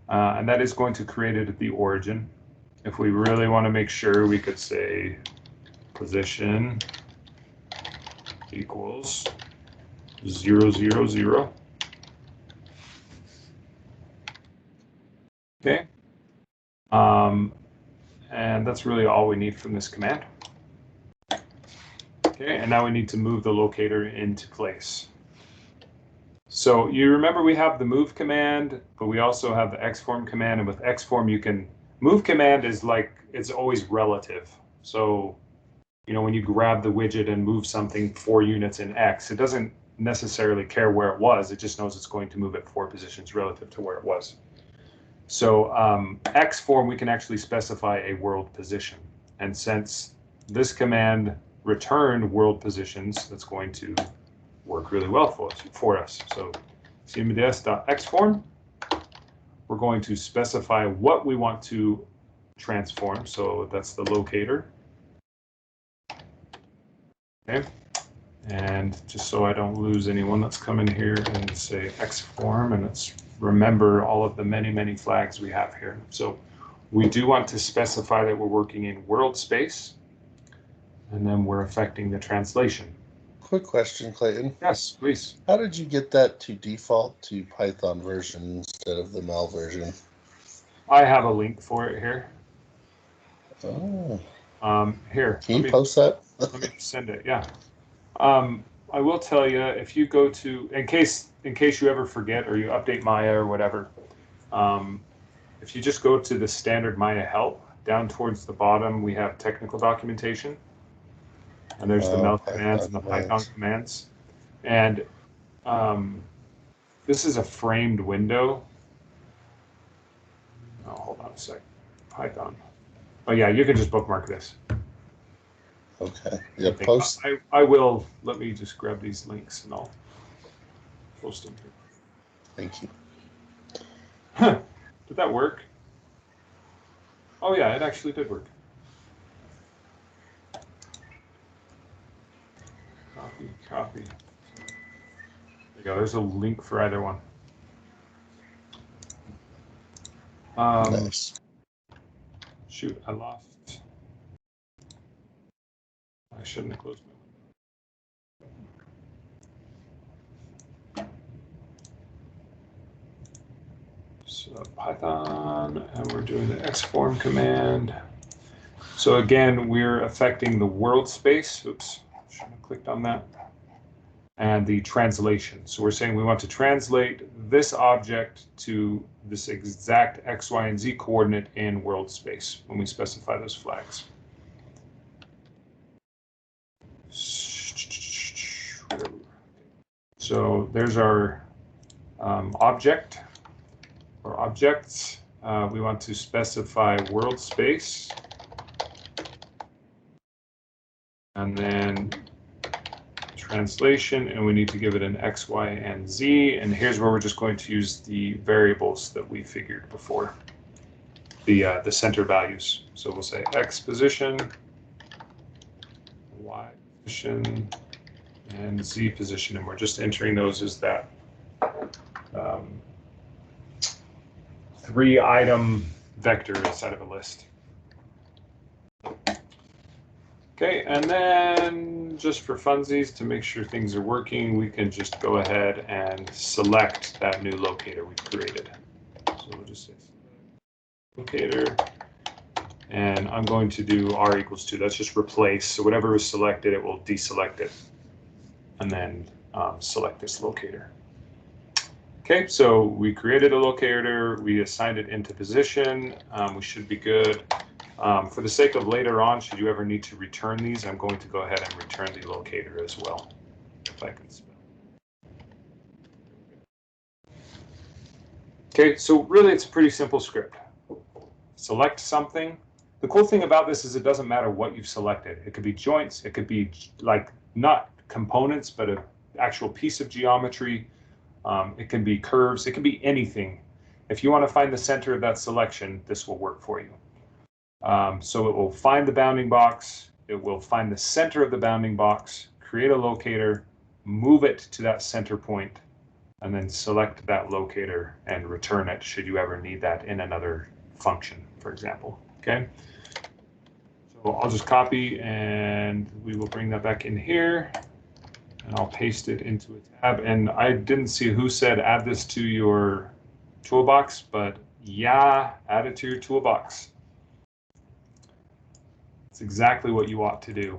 And that is going to create it at the origin. If we really want to make sure, we could say position equals 0, 0, 0. Okay. And that's really all we need from this command. Okay, and now we need to move the locator into place. So you remember we have the move command, but we also have the xform command, and with xform you can, move command is like, it's always relative. So, you know, when you grab the widget and move something 4 units in X, it doesn't necessarily care where it was, it just knows it's going to move it 4 positions relative to where it was. So xform, we can actually specify a world position. And since this command returned world positions, that's going to work really well for us. So cmds.xform, we're going to specify what we want to transform. So that's the locator. Okay. And just so I don't lose anyone, let's come in here and say Xform, and let's remember all of the many, many flags we have here. So we do want to specify that we're working in world space, and then we're affecting the translation. Quick question, Clayton. Yes, please. How did you get that to default to Python version instead of the Mel version? I have a link for it here. Oh. Here. Can you post that? Let me send it. Yeah. I will tell you, if you go to, in case you ever forget or you update Maya or whatever, if you just go to the standard Maya help, down towards the bottom, we have technical documentation. And there's the Mel commands and the Python commands. And this is a framed window. Oh, hold on a sec. Python. Oh, yeah, you can just bookmark this. Okay. Yeah, post. I will. Let me just grab these links and I'll post them here. Thank you. Huh. Did that work? Oh, yeah, it actually did work. Copy. There you go. There's a link for either one. Nice. Shoot, I lost. I shouldn't have closed my window. So Python, and we're doing the Xform command. So again, we're affecting the world space. Oops, shouldn't have clicked on that. And the translation. So we're saying we want to translate this object to this exact X, Y, and Z coordinate in world space when we specify those flags. So there's our object or objects. We want to specify world space. And then translation, and we need to give it an X, Y, and Z. And here's where we're just going to use the variables that we figured before, the center values. So we'll say X position, Y position, and Z position, and we're just entering those as that 3-item vector inside of a list. Okay, and then just for funsies, to make sure things are working, we can just go ahead and select that new locator we created. So we'll just say locator, and I'm going to do R equals 2. That's just replace. So whatever is selected, it will deselect it, and then select this locator. Okay, so we created a locator, we assigned it into position, we should be good. For the sake of later on, should you ever need to return these, I'm going to go ahead and return the locator as well, if I can spell. Okay, so really it's a pretty simple script. Select something. The cool thing about this is it doesn't matter what you've selected. It could be joints, it could be like not components, but an actual piece of geometry. It can be curves, it can be anything. If you want to find the center of that selection, this will work for you. So it will find the bounding box, it will find the center of the bounding box, create a locator, move it to that center point, and then select that locator and return it should you ever need that in another function, for example. Okay. So I'll just copy and we will bring that back in here, and I'll paste it into a tab. And I didn't see who said add this to your toolbox, but yeah, add it to your toolbox. It's exactly what you ought to do.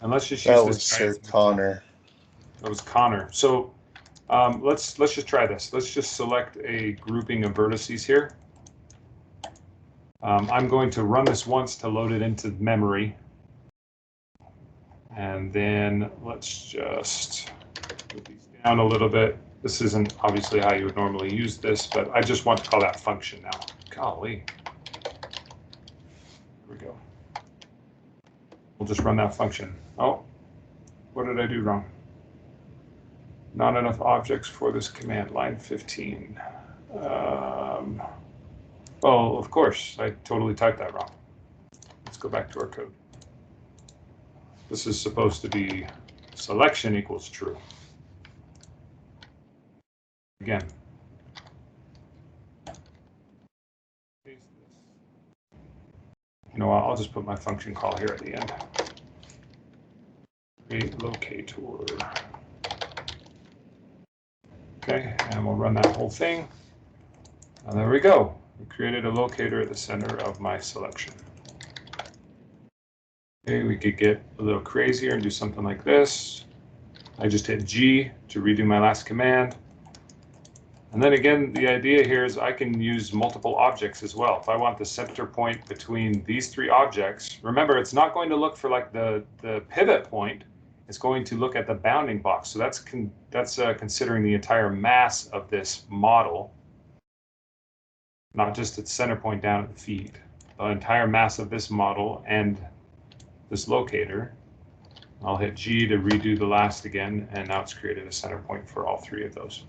And let's just use this. That was Sir Connor. That was Connor. So let's just try this. Let's just select a grouping of vertices here. I'm going to run this once to load it into memory. And then let's just move these down a little bit. This isn't obviously how you would normally use this, but I just want to call that function now. Golly. Here we go. We'll just run that function. Oh, what did I do wrong? Not enough objects for this command, line 15. Well, of course, I totally typed that wrong. Let's go back to our code. This is supposed to be selection equals true. Again. You know what, I'll just put my function call here at the end. Create locator. Okay, and we'll run that whole thing. And there we go. We created a locator at the center of my selection. Okay, we could get a little crazier and do something like this. I just hit G to redo my last command. And then again, the idea here is I can use multiple objects as well. If I want the center point between these three objects, remember, it's not going to look for like the pivot point. It's going to look at the bounding box. So that's considering the entire mass of this model, not just its center point down at the feet. The entire mass of this model and this locator. I'll hit G to redo the last again, and now it's created a center point for all three of those.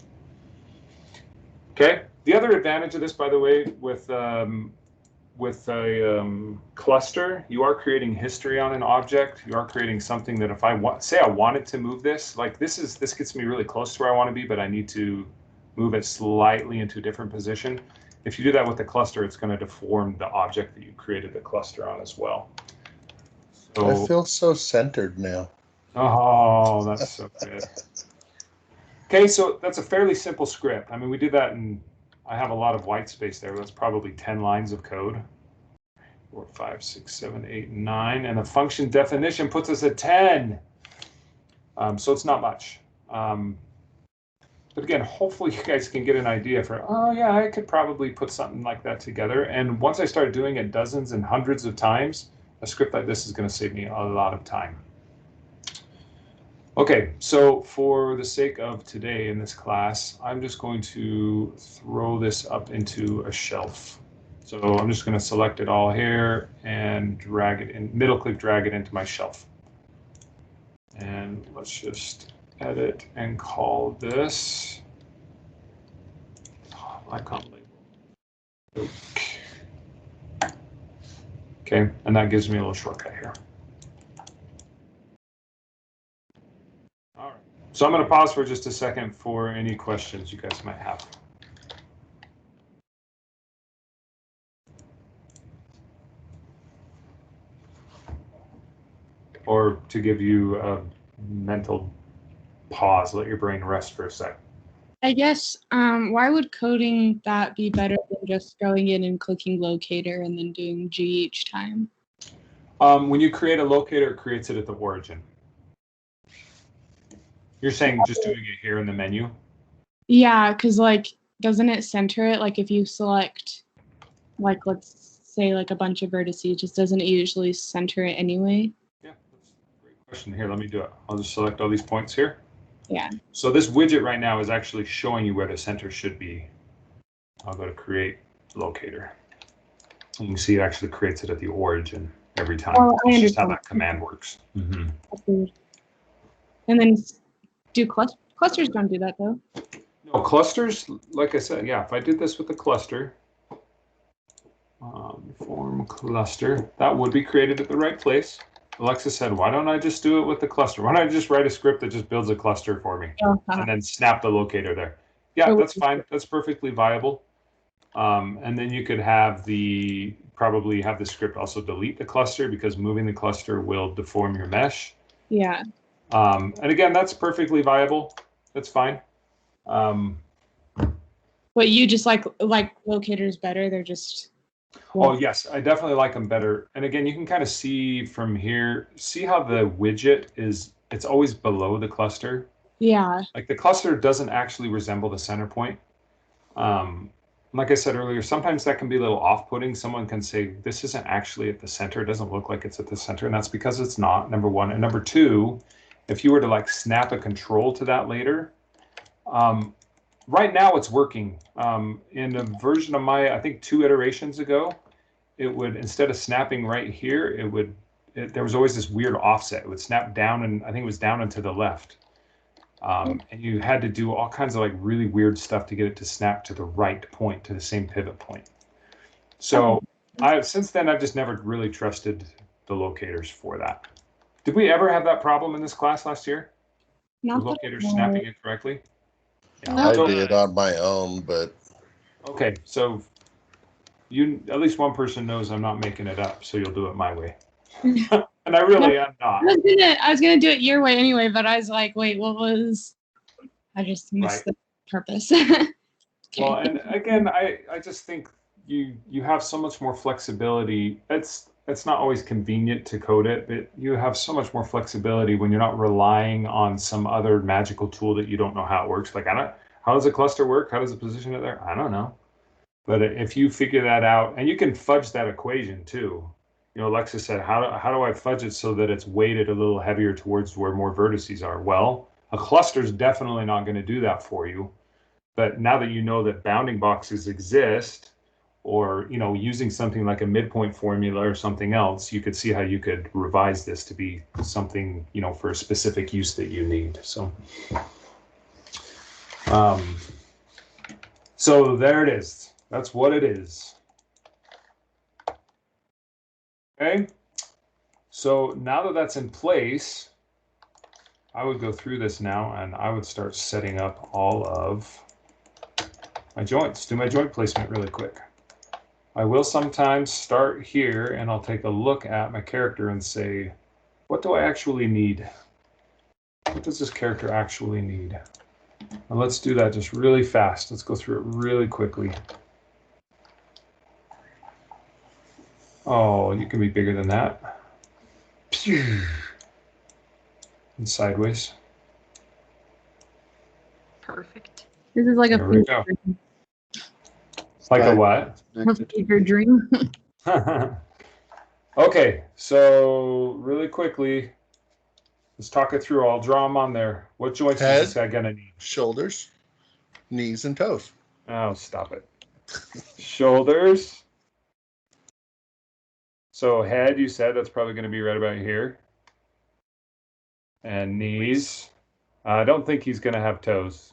Okay. The other advantage of this, by the way, with a cluster, you are creating history on an object. You are creating something that if I say I wanted to move this, like this gets me really close to where I want to be, but I need to move it slightly into a different position. If you do that with the cluster, it's going to deform the object that you created the cluster on as well. So, I feel so centered now. Oh, that's so good. Okay, so that's a fairly simple script. I mean, we did that and I have a lot of white space there. That's probably 10 lines of code. 4, 5, 6, 7, 8, 9. And the function definition puts us at 10. So it's not much. But again, hopefully you guys can get an idea for, oh yeah, I could probably put something like that together. And once I start doing it dozens and hundreds of times, a script like this is going to save me a lot of time. Okay, so for the sake of today in this class, I'm just going to throw this up into a shelf. So I'm just going to select it all here and drag it in, middle click, drag it into my shelf. And let's just edit and call this icon label. Okay, and that gives me a little shortcut here. All right, so I'm going to pause for just a second for any questions you guys might have. Or to give you a mental pause, let your brain rest for a sec. I guess, why would coding that be better than just going in and clicking locator and then doing G each time? When you create a locator, it creates it at the origin. You're saying just doing it here in the menu? Yeah, because like, doesn't it center it? Like if you select, like let's say like a bunch of vertices, just doesn't it usually center it anyway? Yeah, that's a great question. Here, let me do it. I'll just select all these points here. Yeah. So this widget right now is actually showing you where the center should be. I'll go to create locator. You can see it actually creates it at the origin every time. Oh, I That's just how understand. that command works. Mm-hmm. And then do clusters don't do that though? No, clusters, like I said, yeah, if I did this with a cluster, form cluster, that would be created at the right place. Alexa said, why don't I just do it with the cluster? Why don't I just write a script that just builds a cluster for me and then snap the locator there? Yeah, that's fine. That's perfectly viable. And then you could have probably have the script also delete the cluster because moving the cluster will deform your mesh. Yeah. And again, that's perfectly viable. That's fine. But you just like locators better? They're just... Oh, yes, I definitely like them better. And again, you can kind of see from here, see how the widget it's always below the cluster. Yeah. Like the cluster doesn't actually resemble the center point. Like I said earlier, sometimes that can be a little off-putting. Someone can say, this isn't actually at the center. It doesn't look like it's at the center. And that's because it's not, number one. And number two, if you were to like snap a control to that later, right now it's working. In a version of I think 2 iterations ago, it would, instead of snapping right here, there was always this weird offset. It would snap down, and I think it was down and to the left. And you had to do all kinds of like really weird stuff to get it to snap to the right point, to the same pivot point. So since then, I've just never really trusted the locators for that. Did we ever have that problem in this class last year? The Not that locator I know. snapping it correctly? Yeah. No. I So- did on my own, but Okay, so at least one person knows I'm not making it up, so you'll do it my way. And I really am not. I was gonna do it your way anyway, but I was like, wait, what was? I just missed Right. the purpose. Well, and again, I just think you have so much more flexibility. It's not always convenient to code it, but you have so much more flexibility when you're not relying on some other magical tool that you don't know how it works. Like, how does a cluster work? How does it position it there? I don't know. But if you figure that out, and you can fudge that equation too. You know, Alexis said, how do I fudge it so that it's weighted a little heavier towards where more vertices are? Well, a cluster is definitely not going to do that for you. But now that you know that bounding boxes exist, or using something like a midpoint formula or something else, you could see how you could revise this to be something for a specific use that you need. So there it is. That's what it is. Okay. So now that that's in place, I would go through this now and I would start setting up all of my joints. Do my joint placement really quick. I will sometimes start here and I'll take a look at my character and say, what do I actually need? What does this character actually need? And let's do that just really fast. Let's go through it really quickly. Oh, you can be bigger than that. And sideways. Perfect. This is like There we go. Like a what? a fever dream. Okay, so really quickly, let's talk it through. I'll draw them on there. What joints is this guy gonna need? shoulders, knees, and toes. Oh, stop it. Shoulders. So head, you said that's probably going to be right about here. And knees. I don't think he's going to have toes.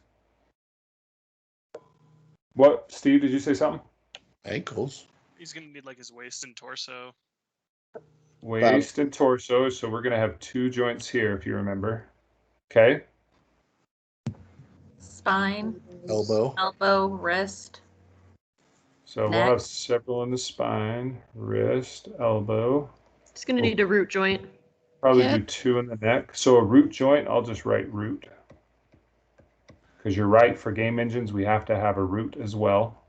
What, Steve, did you say something? Ankles. He's gonna need like his waist and torso. Waist and torso. So we're going to have two joints here, if you remember. Okay. Spine, Elbow, wrist. So we'll have several in the spine, wrist, elbow. It's gonna need a root joint. Probably do two in the neck. So a root joint, I'll just write root. Because you're right, for game engines, we have to have a root as well.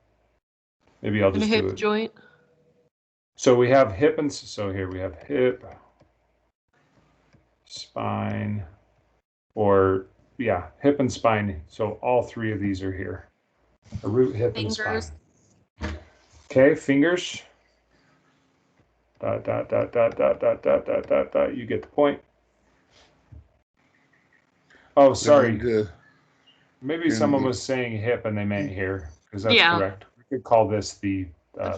Maybe I'll And a just hip do it. joint. So we have hip, and so here we have hip, spine, or yeah, hip and spine. So all three of these are here. A root, hip, and spine. Okay, fingers. Dot, dot, dot, dot, dot, dot, dot, dot, dot, dot. You get the point. Oh, sorry. Maybe someone was saying hip and they meant here, because that's correct. We could call this the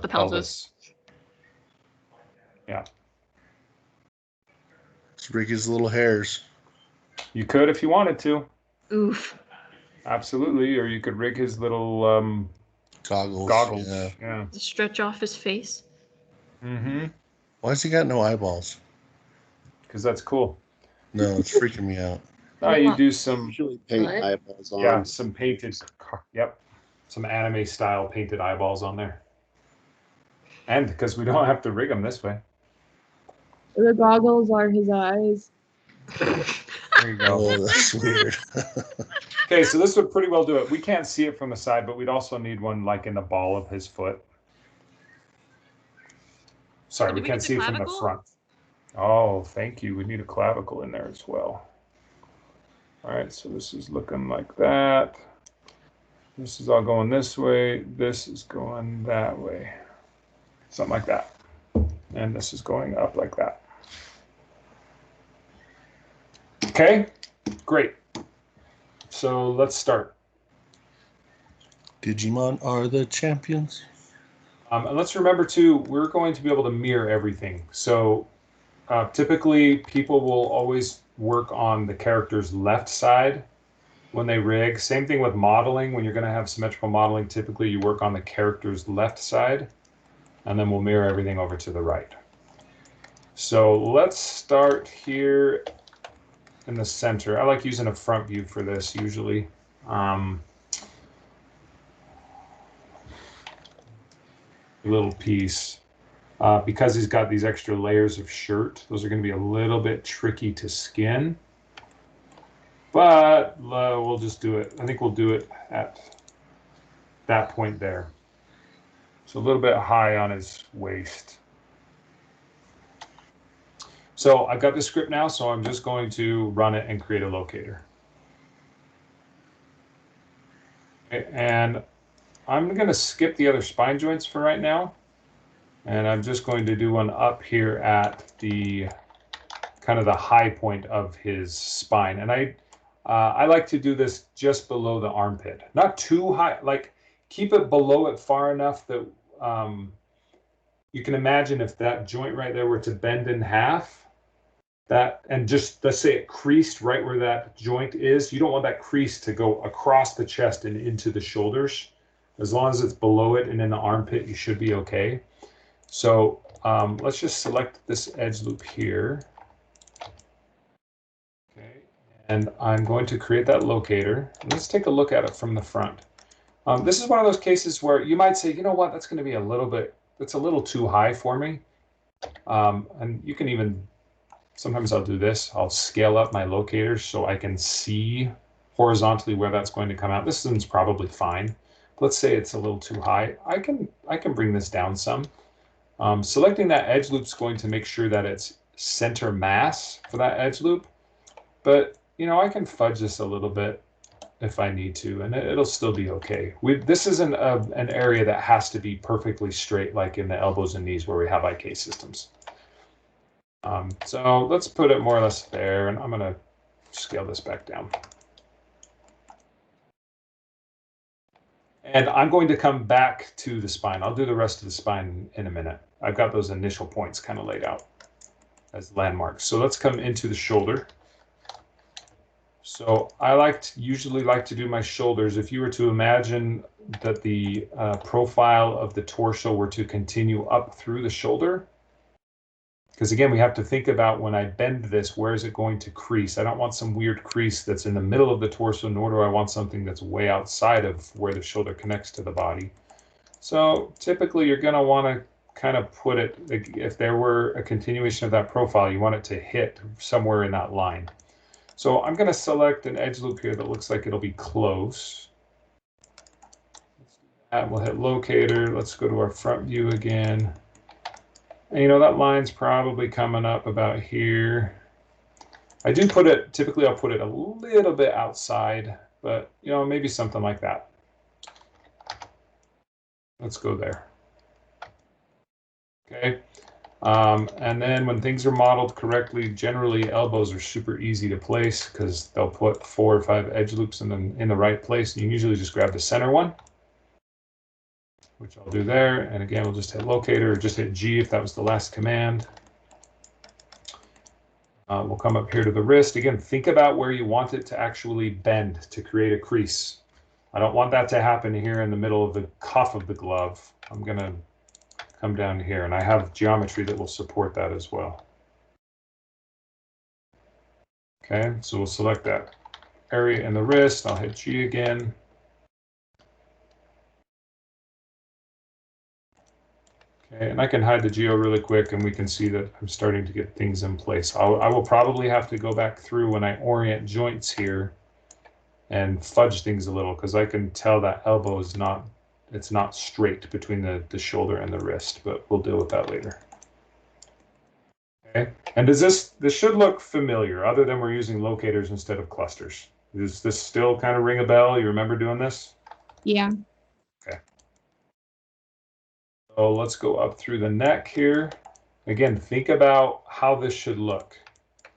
pelvis. Yeah. Let's rig his little hairs. You could if you wanted to. Oof. Absolutely. Or you could rig his little goggles. Yeah. Stretch off his face. Mm-hmm. Why has he got no eyeballs? Because that's cool. No, it's freaking me out. No, you do some Usually paint eyeballs on. Yeah, some painted. Yep, some anime style painted eyeballs on there. And because we don't have to rig them this way. The goggles are his eyes. There you go. Oh, that's weird. Okay, so this would pretty well do it. We can't see it from the side, but we'd also need one like in the ball of his foot. Sorry, we can't see it from the front. Oh, thank you. We need a clavicle in there as well. All right, so this is looking like that. This is all going this way. This is going that way. Something like that. And this is going up like that. Okay, great. So let's start. Digimon are the champions. And let's remember too, we're going to be able to mirror everything. So typically people will always work on the character's left side when they rig. Same thing with modeling. When you're going to have symmetrical modeling, typically you work on the character's left side, and then we'll mirror everything over to the right. So let's start here in the center. I like using a front view for this usually. Little piece. Because he's got these extra layers of shirt, those are going to be a little bit tricky to skin. But we'll just do it. I think we'll do it at that point there. So a little bit high on his waist. So I've got the script now, so I'm just going to run it and create a locator. Okay, and I'm going to skip the other spine joints for right now. And I'm just going to do one up here at the kind of the high point of his spine. And I like to do this just below the armpit, not too high, like keep it below it far enough that you can imagine if that joint right there were to bend in half, and just let's say it creased right where that joint is, you don't want that crease to go across the chest and into the shoulders. As long as it's below it and in the armpit, you should be okay. So let's just select this edge loop here. Okay, and I'm going to create that locator. Let's take a look at it from the front. This is one of those cases where you might say, you know what, that's going to be that's a little too high for me. And you can even, sometimes I'll do this. I'll scale up my locator so I can see horizontally where that's going to come out. This one's probably fine. Let's say it's a little too high. I can bring this down some. Selecting that edge loop is going to make sure that it's center mass for that edge loop. But, you know, I can fudge this a little bit if I need to, and it'll still be okay. This isn't an area that has to be perfectly straight like in the elbows and knees where we have IK systems. So let's put it more or less there, and I'm going to scale this back down. And I'm going to come back to the spine. I'll do the rest of the spine in a minute. I've got those initial points kind of laid out as landmarks. So let's come into the shoulder. So I usually like to do my shoulders. If you were to imagine that the profile of the torso were to continue up through the shoulder, because again, we have to think about when I bend this, where is it going to crease? I don't want some weird crease that's in the middle of the torso, nor do I want something that's way outside of where the shoulder connects to the body. So typically you're going to want to kind of put it, if there were a continuation of that profile, you want it to hit somewhere in that line. So I'm going to select an edge loop here that looks like it'll be close. Let's do that. We'll hit locator. Let's go to our front view again. And you know, that line's probably coming up about here. I do put it, typically I'll put it a little bit outside, but you know, maybe something like that. Let's go there. Okay. And then when things are modeled correctly, generally elbows are super easy to place because they'll put 4 or 5 edge loops in the right place. You usually just grab the center one, which I'll do there. And again, we'll just hit locator or just hit G if that was the last command. We'll come up here to the wrist. Again, think about where you want it to actually bend to create a crease. I don't want that to happen here in the middle of the cuff of the glove. I'm going to come down here, and I have geometry that will support that as well. Okay, so we'll select that area in the wrist. I'll hit G again. Okay, and I can hide the geo really quick, and we can see that I'm starting to get things in place. I will probably have to go back through when I orient joints here and fudge things a little, because I can tell that elbow is not, it's not straight between the shoulder and the wrist, but we'll deal with that later. Okay, and does this should look familiar, other than we're using locators instead of clusters. Does this still kind of ring a bell? You remember doing this? Yeah. Okay. So let's go up through the neck here. Again, think about how this should look.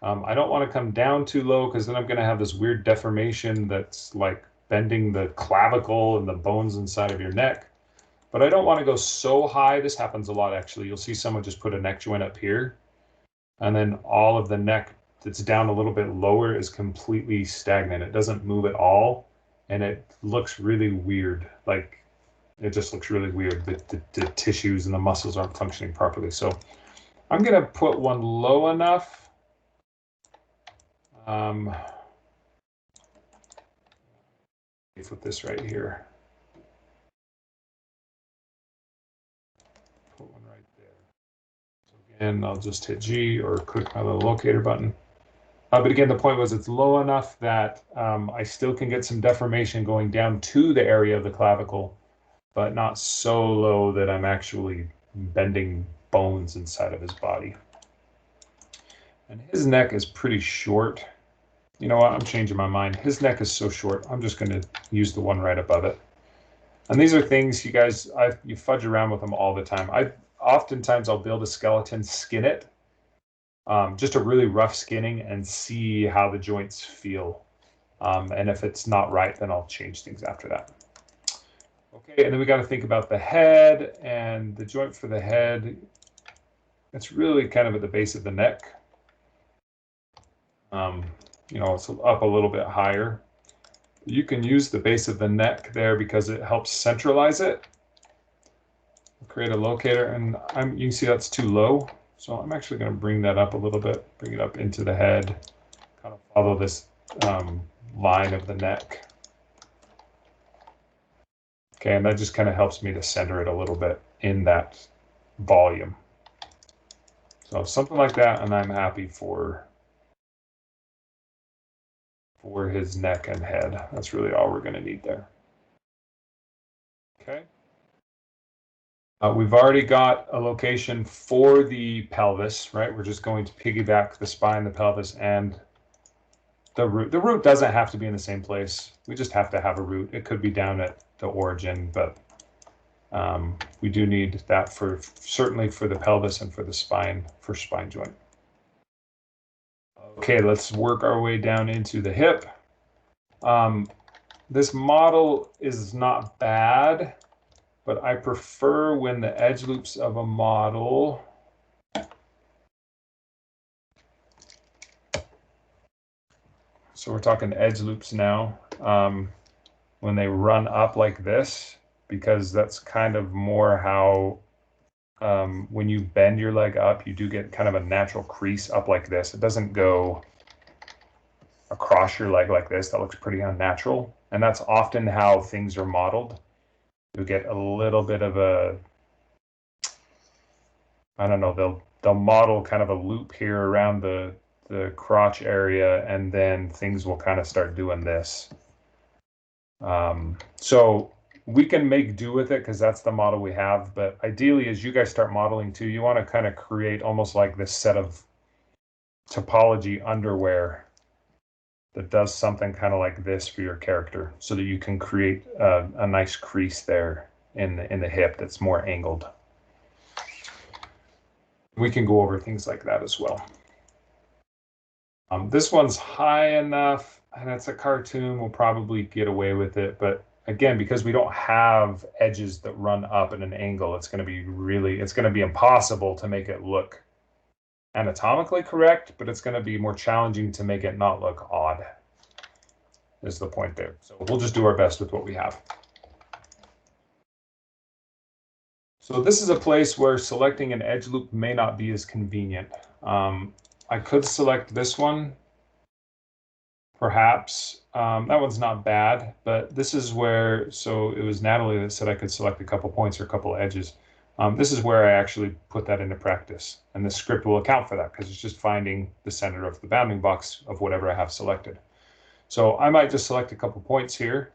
I don't want to come down too low because then I'm going to have this weird deformation that's like bending the clavicle and the bones inside of your neck. But I don't want to go so high. This happens a lot, actually. You'll see someone just put a neck joint up here, and then all of the neck that's down a little bit lower is completely stagnant. It doesn't move at all, and it looks really weird. Like, it just looks really weird. The tissues and the muscles aren't functioning properly. So I'm going to put one low enough Flip this right here. Put one right there. So again, I'll just hit G or click my little locator button. But again, the point was it's low enough that I still can get some deformation going down to the area of the clavicle, but not so low that I'm actually bending bones inside of his body. And his neck is pretty short. You know what? I'm changing my mind. His neck is so short. I'm just going to use the one right above it. And these are things you guys, you fudge around with them all the time. Oftentimes I'll build a skeleton, skin it, just a really rough skinning, and see how the joints feel. And if it's not right, then I'll change things after that. Okay, and then we got to think about the head, and the joint for the head. It's really kind of at the base of the neck. You know, it's up a little bit higher. You can use the base of the neck there because it helps centralize it. Create a locator, and you can see that's too low. So I'm actually going to bring that up a little bit, bring it up into the head, kind of follow this line of the neck. Okay, and that just kind of helps me to center it a little bit in that volume. So something like that, and I'm happy for his neck and head. That's really all we're going to need there. Okay. We've already got a location for the pelvis, right? We're just going to piggyback the spine, the pelvis, and the root. The root doesn't have to be in the same place. We just have to have a root. It could be down at the origin, but we do need that for certainly for the pelvis and for the spine, for spine joint. Okay, let's work our way down into the hip. This model is not bad, but I prefer when the edge loops of a model so we're talking edge loops now, when they run up like this, because that's kind of more how when you bend your leg up, you do get kind of a natural crease up like this. It doesn't go across your leg like this. That looks pretty unnatural. And that's often how things are modeled. You get a little bit of a, I don't know, they'll model kind of a loop here around the crotch area, and then things will kind of start doing this. So we can make do with it because that's the model we have. But ideally, as you guys start modeling too, you want to kind of create almost like this set of topology underwear that does something kind of like this for your character, so that you can create a nice crease there in the hip that's more angled. We can go over things like that as well. This one's high enough, and it's a cartoon. We'll probably get away with it, but again, because we don't have edges that run up at an angle, it's going to be impossible to make it look anatomically correct, but it's going to be more challenging to make it not look odd, is the point there. So we'll just do our best with what we have. So this is a place where selecting an edge loop may not be as convenient. I could select this one, perhaps. That one's not bad, but this is where, so it was Natalie that said I could select a couple points or a couple edges. This is where I actually put that into practice, and the script will account for that because it's just finding the center of the bounding box of whatever I have selected. So I might just select a couple points here.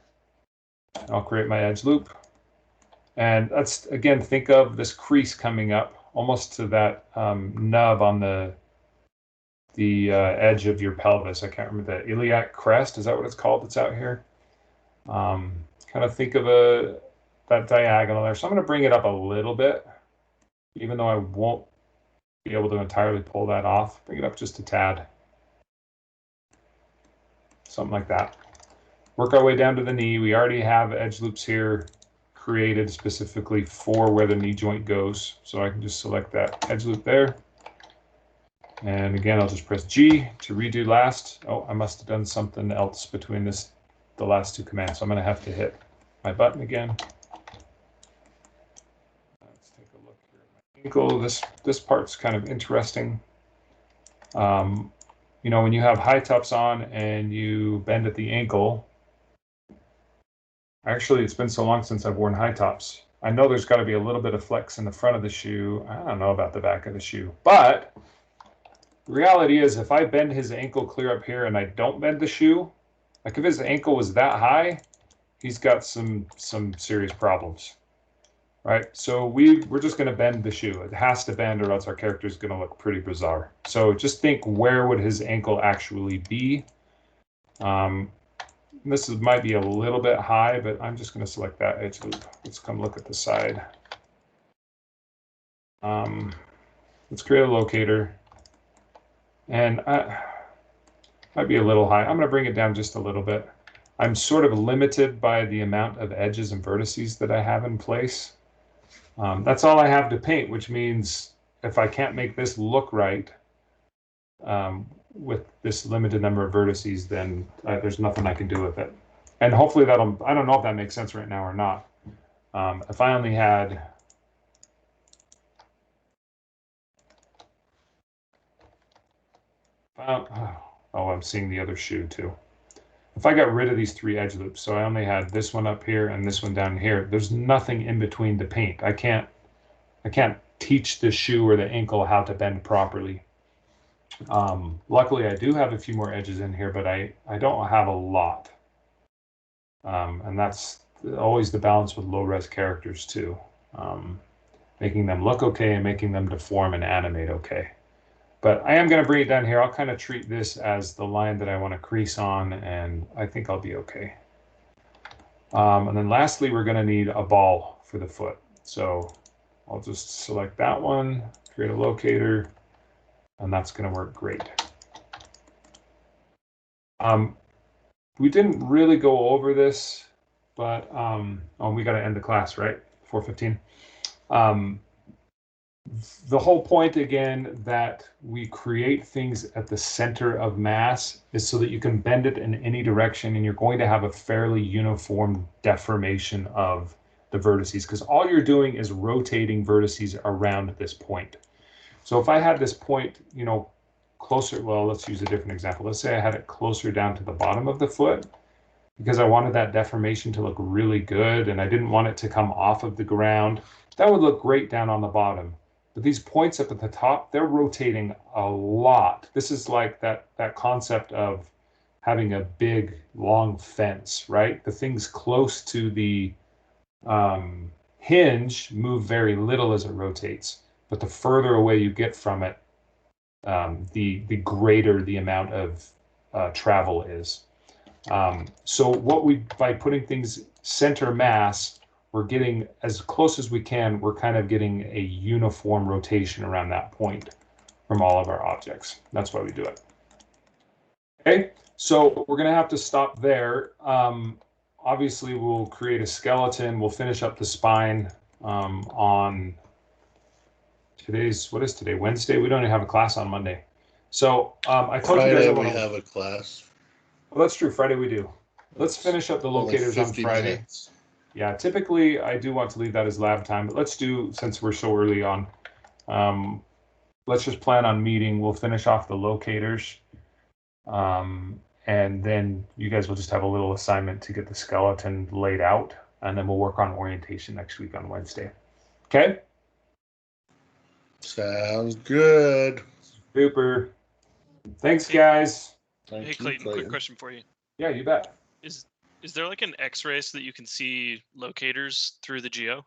I'll create my edge loop. And that's, again, think of this crease coming up almost to that nub on the edge of your pelvis. I can't remember the iliac crest. Is that what it's called that's out here? Kind of think of that diagonal there. So I'm going to bring it up a little bit, even though I won't be able to entirely pull that off. Bring it up just a tad. Something like that. Work our way down to the knee. We already have edge loops here created specifically for where the knee joint goes. So I can just select that edge loop there. And again, I'll just press G to redo last. Oh, I must have done something else between the last two commands. So I'm going to have to hit my button again. Let's take a look here at my ankle. This part's kind of interesting. you know, when you have high tops on and you bend at the ankle, actually, it's been so long since I've worn high tops. I know there's got to be a little bit of flex in the front of the shoe. I don't know about the back of the shoe, but the reality is if I bend his ankle clear up here and I don't bend the shoe, like if his ankle was that high, he's got some serious problems, right? So we're just going to bend the shoe. It has to bend or else our character is going to look pretty bizarre. So just think, where would his ankle actually be? Might be a little bit high, but I'm just going to select that edge loop. Let's come look at the side. Let's create a locator. And might be a little high. I'm going to bring it down just a little bit. I'm sort of limited by the amount of edges and vertices that I have in place. That's all I have to paint, which means if I can't make this look right with this limited number of vertices, then there's nothing I can do with it. And hopefully I don't know if that makes sense right now or not. If I only had, I'm seeing the other shoe too. If I got rid of these 3 edge loops, so I only had this one up here and this one down here, there's nothing in between to paint. I can't teach the shoe or the ankle how to bend properly. Luckily, I do have a few more edges in here, but I don't have a lot. And that's always the balance with low-res characters too. Making them look okay and making them deform and animate okay. But I am going to bring it down here. I'll kind of treat this as the line that I want to crease on, and I think I'll be okay. And then lastly, we're going to need a ball for the foot. So I'll just select that one, create a locator, and that's going to work great. We didn't really go over this, but we got to end the class, right? 4:15. The whole point, again, that we create things at the center of mass is so that you can bend it in any direction, and you're going to have a fairly uniform deformation of the vertices, because all you're doing is rotating vertices around this point. So if I had this point, you know, closer, well, let's use a different example. Let's say I had it closer down to the bottom of the foot, because I wanted that deformation to look really good and I didn't want it to come off of the ground. That would look great down on the bottom. But these points up at the top, they're rotating a lot. This is like that concept of having a big, long fence, right? The things close to the hinge move very little as it rotates. But the further away you get from it, the greater the amount of travel is. So by putting things center mass, we're getting as close as we can. We're kind of getting a uniform rotation around that point from all of our objects. That's why we do it. Okay, so we're going to have to stop there. Obviously, we'll create a skeleton. We'll finish up the spine on what is today? Wednesday? We don't even have a class on Monday. So I told you guys Friday we have a class. Well, that's true. Friday we do. Let's finish up the locators on Friday. Minutes. Yeah, typically I do want to leave that as lab time, but let's do, since we're so early on, let's just plan on meeting. We'll finish off the locators. And then you guys will just have a little assignment to get the skeleton laid out, and then we'll work on orientation next week on Wednesday. Okay? Sounds good. Super. Thanks, guys. Thank Hey, you, Clayton, quick question for you. Yeah, you bet. Is there like an X-ray so that you can see locators through the geo?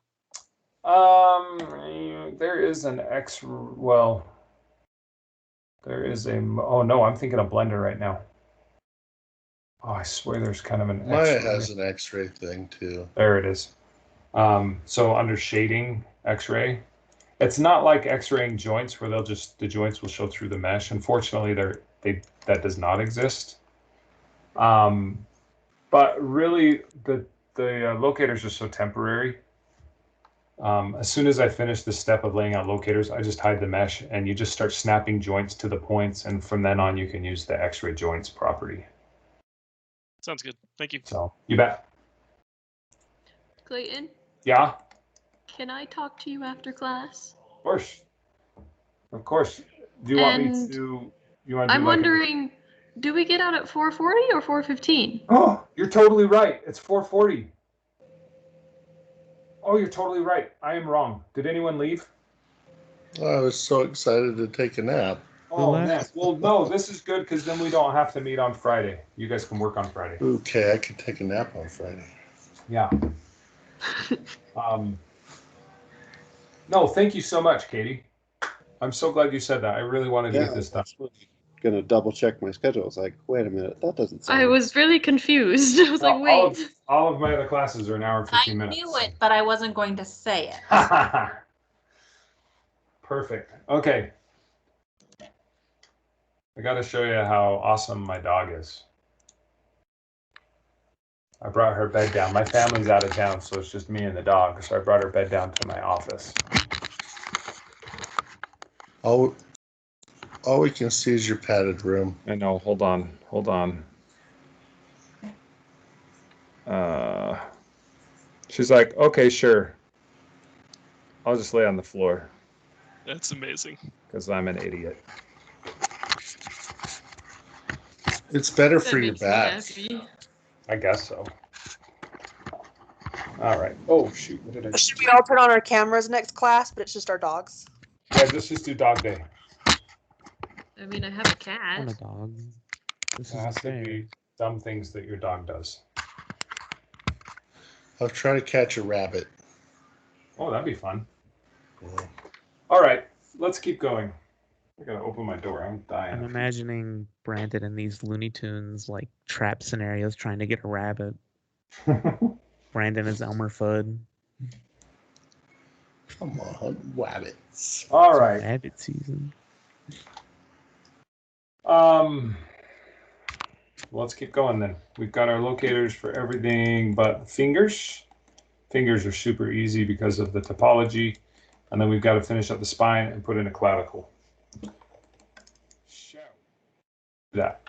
There is an there is a, oh no, I'm thinking of Blender right now. Oh, I swear there's kind of an Maya X-ray. has an X-ray thing too. There it is. So under shading, X-ray. It's not like X-raying joints where the joints will show through the mesh. Unfortunately, that does not exist. But really, the locators are so temporary. As soon as I finish the step of laying out locators, I just hide the mesh, and you just start snapping joints to the points, and from then on, you can use the X-ray joints property. Sounds good. Thank you. So you bet. Clayton, Yeah. can I talk to you after class? Of course. Do you want me to? You want to do I'm like wondering, do we get out at 4:40 or 4:15? Oh, you're totally right. It's 4:40. Oh, you're totally right. I am wrong. Did anyone leave? I was so excited to take a nap. Oh, left? man. Well, no, this is good because then we don't have to meet on Friday. You guys can work on Friday. Okay, I could take a nap on Friday. Yeah. No, thank you so much, Katie. I'm so glad you said that. I really wanted to get this done. Gonna double check my schedule. It's like, wait a minute, that doesn't sound I was really confused. I was like, wait. All of my other classes are an hour and 15 minutes. I knew it, but I wasn't going to say it. Perfect. Okay. I got to show you how awesome my dog is. I brought her bed down. My family's out of town, so it's just me and the dog. So I brought her bed down to my office. All we can see is your padded room. I know. Hold on. She's like, okay, sure. I'll just lay on the floor. That's amazing. Because I'm an idiot. It's better That for your makes me back. happy. I guess so. All right. Oh, shoot. What did I do? Should we all turn on our cameras next class, but it's just our dogs? Yeah, let's just do dog day. I mean, I have a I'm cat. a dog. This It is has to fair. be dumb things that your dog does. I'll try to catch a rabbit. Oh, that'd be fun. Yeah. All right. Let's keep going. I gotta open my door. I'm dying. I'm imagining Brandon in these Looney Tunes like trap scenarios trying to get a rabbit. Brandon is Elmer Fudd. Come on, rabbits. All right. Rabbit season. Let's keep going then. We've got our locators for everything but fingers. Fingers are super easy because of the topology. And then we've got to finish up the spine and put in a clavicle. That.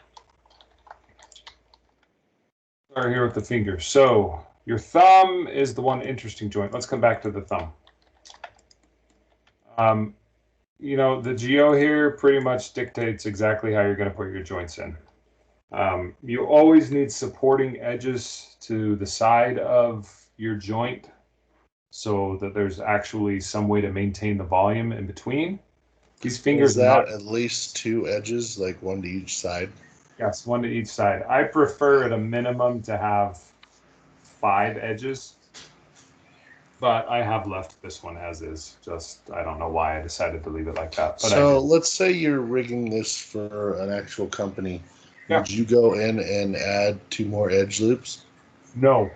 Start here with the fingers. So your thumb is the one interesting joint. Let's come back to the thumb. You know, the geo here pretty much dictates exactly how you're going to put your joints in. You always need supporting edges to the side of your joint so that there's actually some way to maintain the volume in between. These fingers Is that at least 2 edges, like one to each side? Yes, one to each side. I prefer at a minimum to have 5 edges, but I have left this one as is. Just, I don't know why I decided to leave it like that. But So let's say you're rigging this for an actual company. Yeah. Would you go in and add 2 more edge loops? No.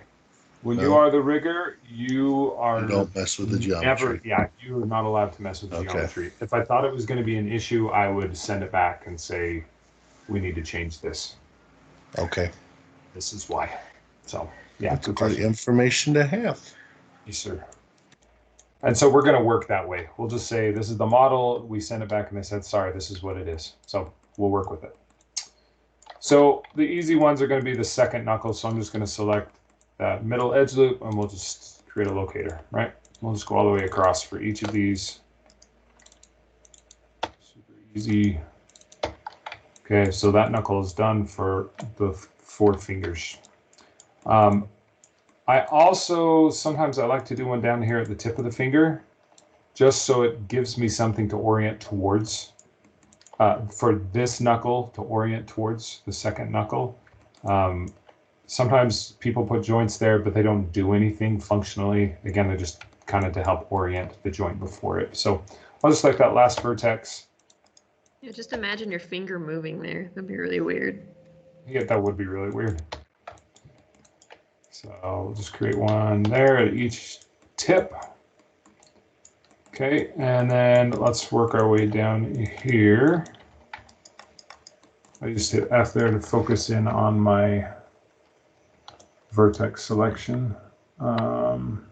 When No. you are the rigger, you are You don't mess with the geometry. you are not allowed to mess with Okay. geometry. If I thought it was going to be an issue, I would send it back and say, we need to change this. Okay. This is why. So, yeah. That's good great question. information to have. Yes, sir. And so we're going to work that way. We'll just say, this is the model. We send it back and they said, sorry, this is what it is. So we'll work with it. So the easy ones are going to be the second knuckle. So I'm just going to select that middle edge loop and we'll just create a locator, right? We'll just go all the way across for each of these. Super easy. Okay, so that knuckle is done for the 4 fingers. I also, sometimes I like to do one down here at the tip of the finger, just so it gives me something to orient towards. For this knuckle to orient towards the second knuckle. Sometimes people put joints there, but they don't do anything functionally. Again, they're just kind of to help orient the joint before it. So I'll just select that last vertex. Yeah, just imagine your finger moving there. That'd be really weird. Yeah, that would be really weird. So I'll just create one there at each tip. Okay, and then let's work our way down here. I just hit F there to focus in on my vertex selection. Trying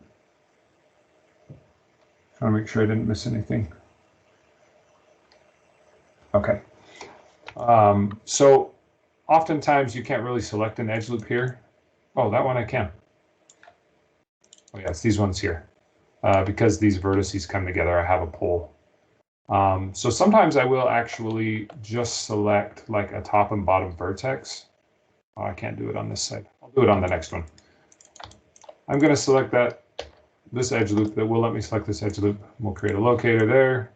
to make sure I didn't miss anything. Okay. So oftentimes you can't really select an edge loop here. Oh, that one I can. Oh yeah, it's these ones here. Because these vertices come together, I have a pole. So sometimes I will actually just select like a top and bottom vertex. Oh, I can't do it on this side. I'll do it on the next one. I'm going to select this edge loop that will let me select this edge loop. We'll create a locator there.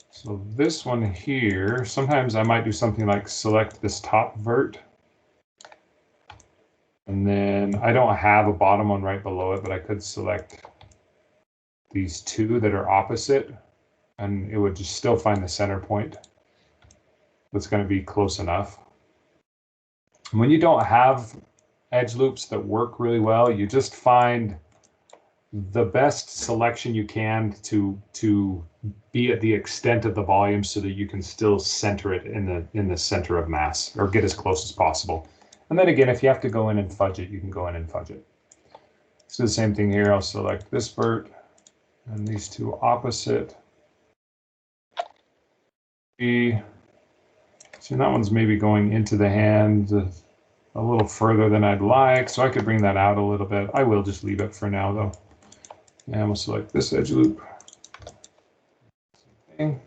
So this one here, sometimes I might do something like select this top vert. And then I don't have a bottom one right below it, but I could select these two that are opposite, and it would just still find the center point that's going to be close enough. When you don't have edge loops that work really well, you just find the best selection you can to be at the extent of the volume so that you can still center it in the center of mass, or get as close as possible. And then again, if you have to go in and fudge it, you can go in and fudge it. Let's do the same thing here. I'll select this vert and these two opposite. So that one's maybe going into the hand a little further than I'd like, so I could bring that out a little bit. I will just leave it for now though. And we'll select this edge loop. Okay.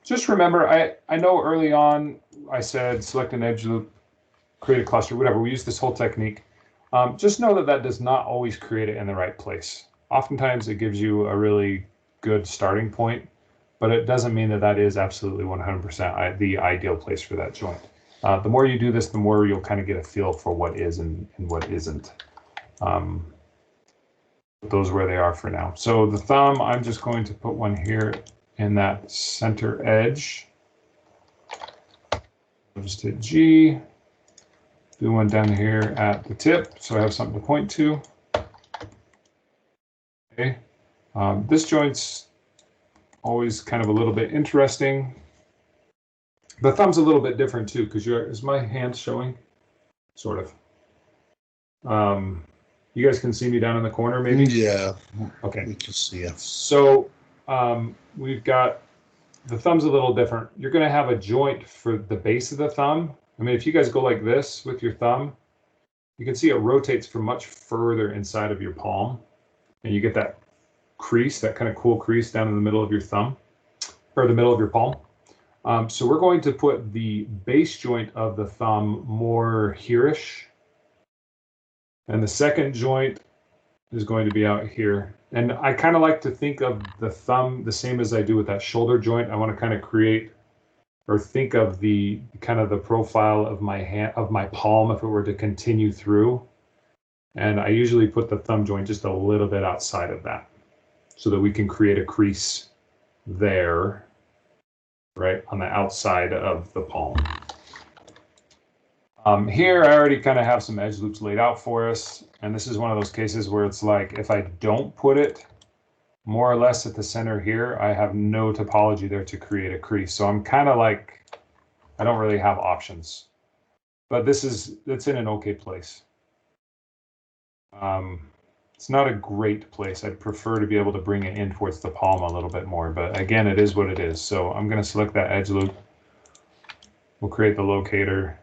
Just remember, I know early on I said select an edge loop, create a cluster, whatever. We use this whole technique. Just know that that does not always create it in the right place. Oftentimes it gives you a really good starting point, but it doesn't mean that that is absolutely 100% the ideal place for that joint. The more you do this, the more you'll kind of get a feel for what is and what isn't. Those where they are for now. So the thumb, I'm just going to put one here in that center edge. I'll just hit G. Do one down here at the tip, so I have something to point to. Okay. This joint's always kind of a little bit interesting. The thumb's a little bit different too, because is my hand showing? Sort of. You guys can see me down in the corner, maybe? Yeah. Okay. We can see you. So we've got, the thumb's a little different. You're going to have a joint for the base of the thumb. I mean, if you guys go like this with your thumb, you can see it rotates from much further inside of your palm. And you get that crease, that kind of cool crease down in the middle of your thumb, or the middle of your palm. So we're going to put the base joint of the thumb more here-ish. And the second joint is going to be out here. And I kind of like to think of the thumb the same as I do with that shoulder joint. I want to kind of create or think of the kind of the profile of my hand, of my palm, if it were to continue through. And I usually put the thumb joint just a little bit outside of that so that we can create a crease there, right on the outside of the palm. Here, I already kind of have some edge loops laid out for us. And this is one of those cases where it's like, if I don't put it more or less at the center here, I have no topology there to create a crease. So I'm kind of like, I don't really have options. But it's in an okay place. It's not a great place. I'd prefer to be able to bring it in towards the palm a little bit more. But again, it is what it is. So I'm going to select that edge loop. We'll create the locator.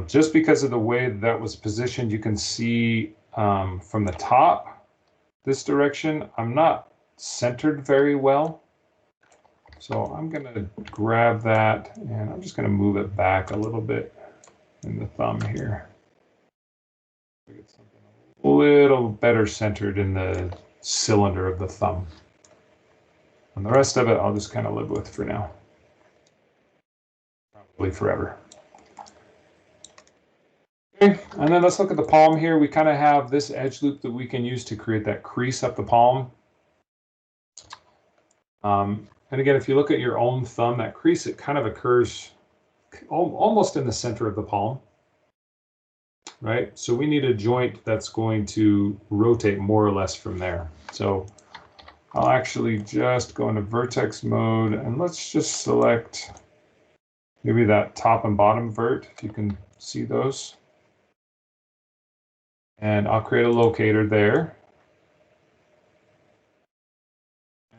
Just because of the way that was positioned, you can see from the top, this direction, I'm not centered very well. So I'm going to grab that and I'm just going to move it back a little bit in the thumb here. Get something a little better centered in the cylinder of the thumb. And the rest of it, I'll just kind of live with for now. Probably forever. Okay, and then let's look at the palm here. We kind of have this edge loop that we can use to create that crease up the palm. And again, if you look at your own thumb, that crease, it kind of occurs almost in the center of the palm, right? So we need a joint that's going to rotate more or less from there. So I'll actually just go into vertex mode and let's just select maybe that top and bottom vert, if you can see those. And I'll create a locator there.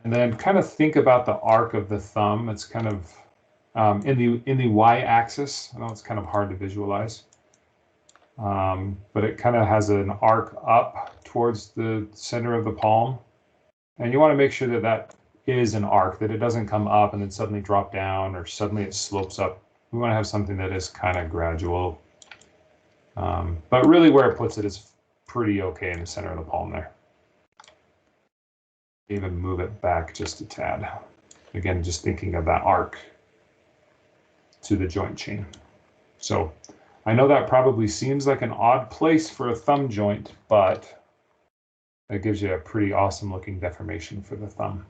And then kind of think about the arc of the thumb. It's kind of in the y-axis. I know it's kind of hard to visualize. But it kind of has an arc up towards the center of the palm. And you want to make sure that that is an arc, that it doesn't come up and then suddenly drop down or suddenly it slopes up. We want to have something that is kind of gradual. But really where it puts it is pretty okay in the center of the palm there. Even move it back just a tad. Again, just thinking of that arc to the joint chain. So I know that probably seems like an odd place for a thumb joint, but that gives you a pretty awesome looking deformation for the thumb.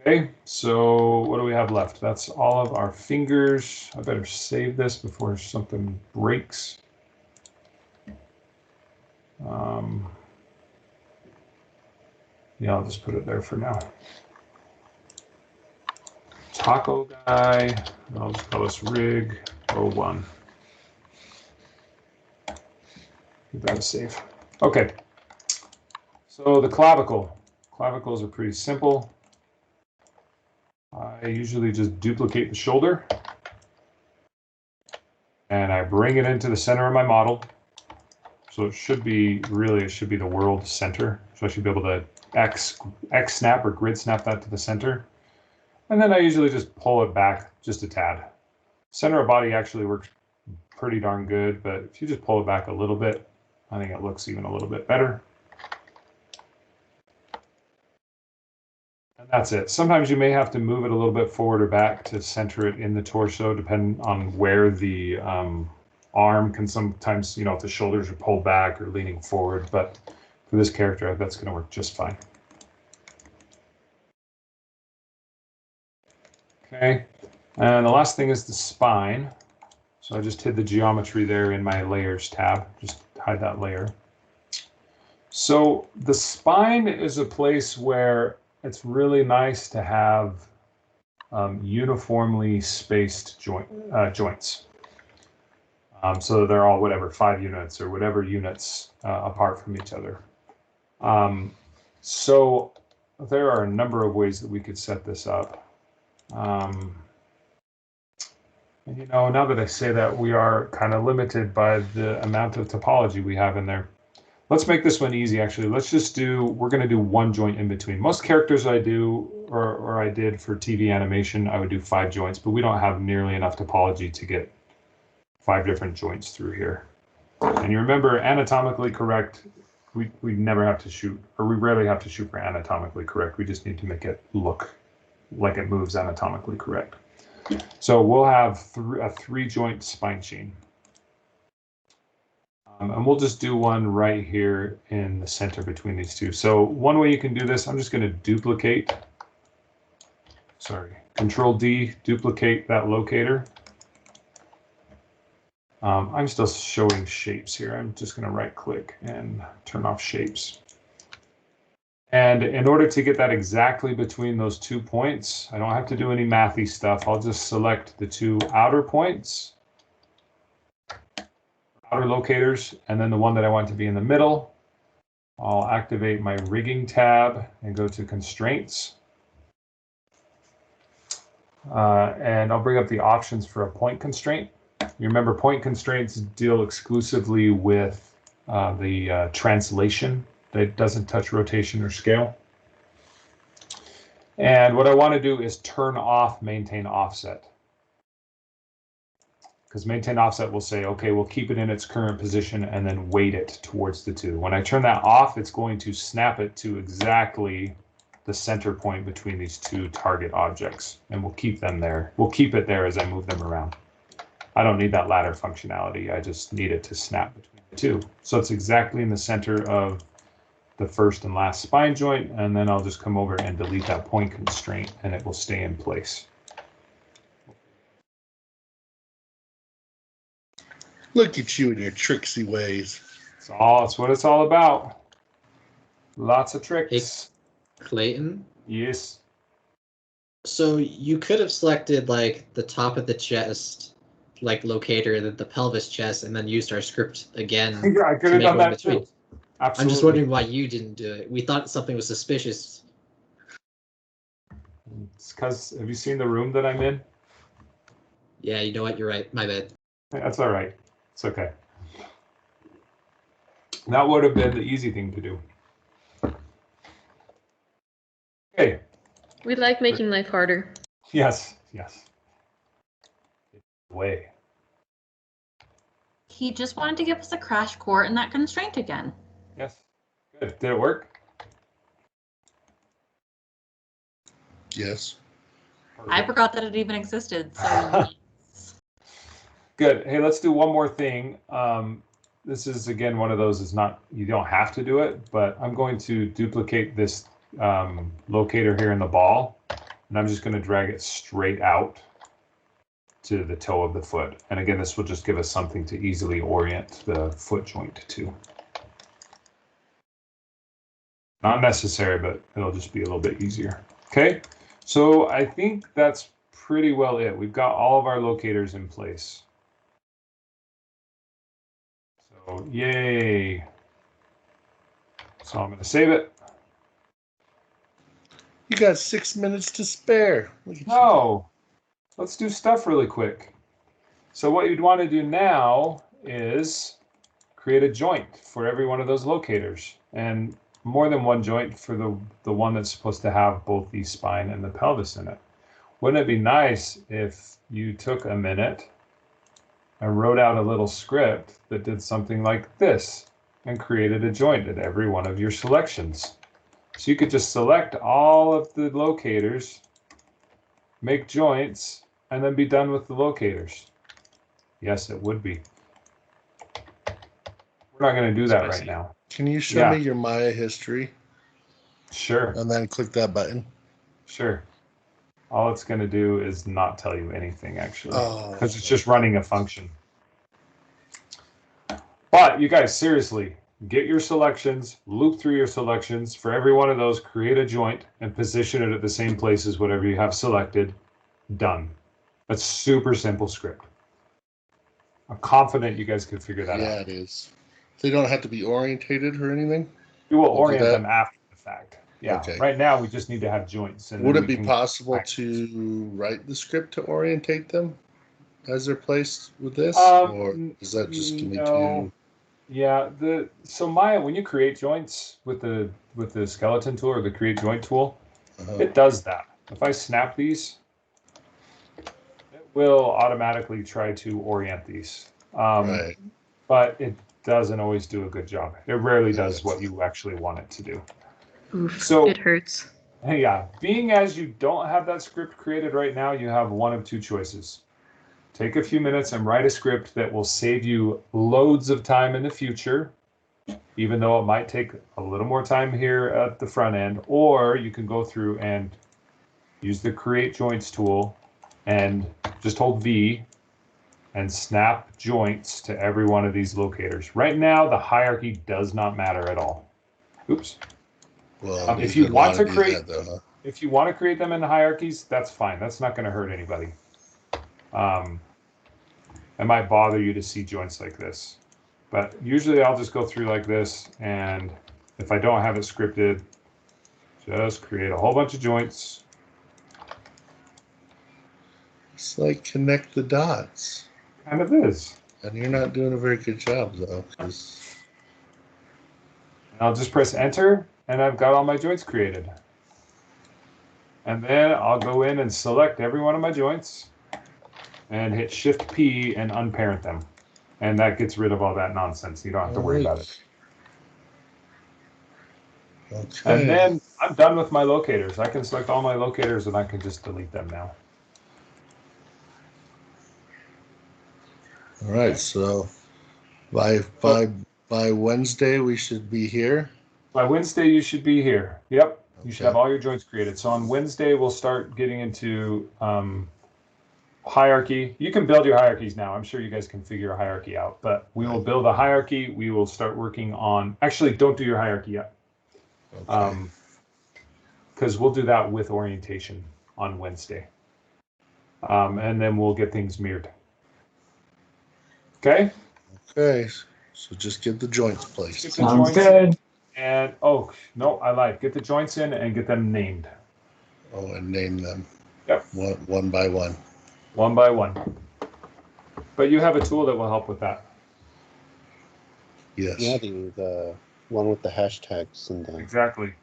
Okay, so what do we have left? That's all of our fingers. I better save this before something breaks. Yeah, I'll just put it there for now. Taco guy, I'll just call this rig 01. Give that a save. Okay, so the clavicle. Clavicles are pretty simple. I usually just duplicate the shoulder and I bring it into the center of my model. So it should be the world center. So I should be able to X snap or grid snap that to the center. And then I usually just pull it back just a tad. Center of body actually works pretty darn good, but if you just pull it back a little bit, I think it looks even a little bit better. And that's it. Sometimes you may have to move it a little bit forward or back to center it in the torso, depending on where the arm can sometimes, if the shoulders are pulled back or leaning forward, but for this character, that's going to work just fine. Okay, and the last thing is the spine. So I just hid the geometry there in my layers tab, just hide that layer. So the spine is a place where it's really nice to have uniformly spaced joints. So they're all whatever, 5 units or whatever units apart from each other. So there are a number of ways that we could set this up. And now that I say that, we are kind of limited by the amount of topology we have in there. Let's make this one easy, actually. We're going to do one joint in between. Most characters I do, or I did for TV animation, I would do 5 joints, but we don't have nearly enough topology to get 5 different joints through here. And you remember, anatomically correct, we never have to shoot, or we rarely have to shoot for anatomically correct. We just need to make it look like it moves anatomically correct. So we'll have a 3-joint spine chain. And we'll just do one right here in the center between these two. So one way you can do this, I'm just going to duplicate, Control D, duplicate that locator. I'm still showing shapes here. I'm just going to right click and turn off shapes. And in order to get that exactly between those 2 points, I don't have to do any mathy stuff. I'll just select the 2 outer points, outer locators, and then the one that I want to be in the middle. I'll activate my rigging tab and go to constraints. And I'll bring up the options for a point constraint. You remember point constraints deal exclusively with the translation. That doesn't touch rotation or scale. And what I want to do is turn off maintain offset. Because maintain offset will say, okay, we'll keep it in its current position and then weight it towards the 2. When I turn that off, it's going to snap it to exactly the center point between these 2 target objects. And we'll keep them there. We'll keep it there as I move them around. I don't need that ladder functionality. I just need it to snap between the 2. So it's exactly in the center of the first and last spine joint, and then I'll just come over and delete that point constraint and it will stay in place. Look at you and your tricksy ways. That's what it's all about. Lots of tricks. Hey, Clayton? Yes. So you could have selected like the top of the chest, like locator, then the pelvis chest, and then used our script again. Yeah, I could have done that too. Absolutely. I'm just wondering why you didn't do it. We thought something was suspicious. It's because, have you seen the room that I'm in? Yeah, you know what? You're right. My bad. That's all right. It's okay. That would have been the easy thing to do. Okay. We like making life harder. Yes. Way. He just wanted to give us a crash course in that constraint again. Yes. Good. Did it work? Yes. I forgot that it even existed. So Good. Hey, let's do one more thing. This is, again, one of those, is not, you don't have to do it, but I'm going to duplicate this locator here in the ball, and I'm just going to drag it straight out to the toe of the foot. And again, this will just give us something to easily orient the foot joint to. Not necessary, but it'll just be a little bit easier. Okay, so I think that's pretty well it. We've got all of our locators in place. So yay. So I'm going to save it. You got 6 minutes to spare. No, let's do stuff really quick. So what you'd want to do now is create a joint for every one of those locators, and more than one joint for the one that's supposed to have both the spine and the pelvis in it. Wouldn't it be nice if you took a minute and wrote out a little script that did something like this and created a joint at every one of your selections? So you could just select all of the locators, make joints, and then be done with the locators. Yes, it would be. We're not going to do that right now. Can you show me your Maya history? Sure. And then click that button. Sure. All it's going to do is not tell you anything, actually, Oh, because it's just running a function. But you guys, seriously, get your selections, loop through your selections. For every one of those, create a joint and position it at the same place as whatever you have selected. Done. That's super simple script. I'm confident you guys could figure that out. Yeah, it is. They don't have to be orientated or anything? You will orient them after the fact. Yeah. Okay. Right now, we just need to have joints. And would it be possible to write the script to orientate them as they're placed with this? Or is that just going to be too... Yeah, so Maya, when you create joints with the skeleton tool or the create joint tool, it does that. If I snap these, it will automatically try to orient these. Right. But it doesn't always do a good job. It rarely does what you actually want it to do. Oof, so it hurts. Yeah, being as you don't have that script created right now, you have one of two choices. Take a few minutes and write a script that will save you loads of time in the future, even though it might take a little more time here at the front end, or you can go through and use the Create Joints tool and just hold V and snap joints to every one of these locators. Right now, the hierarchy does not matter at all. Oops. Well, if you want to create that, though, if you want to create them in the hierarchies, that's fine. That's not going to hurt anybody. It might bother you to see joints like this, but usually I'll just go through like this, and if I don't have it scripted, just create a whole bunch of joints. It's like connect the dots. Kind of is. And you're not doing a very good job, though. I'll just press enter, and I've got all my joints created. And then I'll go in and select every one of my joints and hit Shift P and unparent them. And that gets rid of all that nonsense. You don't have to worry about it. Okay. And then I'm done with my locators. I can select all my locators and I can just delete them now. All right, so by Wednesday we should be here. By Wednesday you should be here. Yep. You should have all your joints created. So on Wednesday we'll start getting into hierarchy. You can build your hierarchies now. I'm sure you guys can figure a hierarchy out, but we will build a hierarchy. We will start working on, actually don't do your hierarchy yet. Because we'll do that with orientation on Wednesday. And then we'll get things mirrored. Okay? Okay, so just get the joints placed. Sounds good. And, oh, no, I lied. Get the joints in and get them named. Oh, and name them. Yep. One by one. One by one. But you have a tool that will help with that. Yes. Yeah, the one with the hashtags and the... Exactly.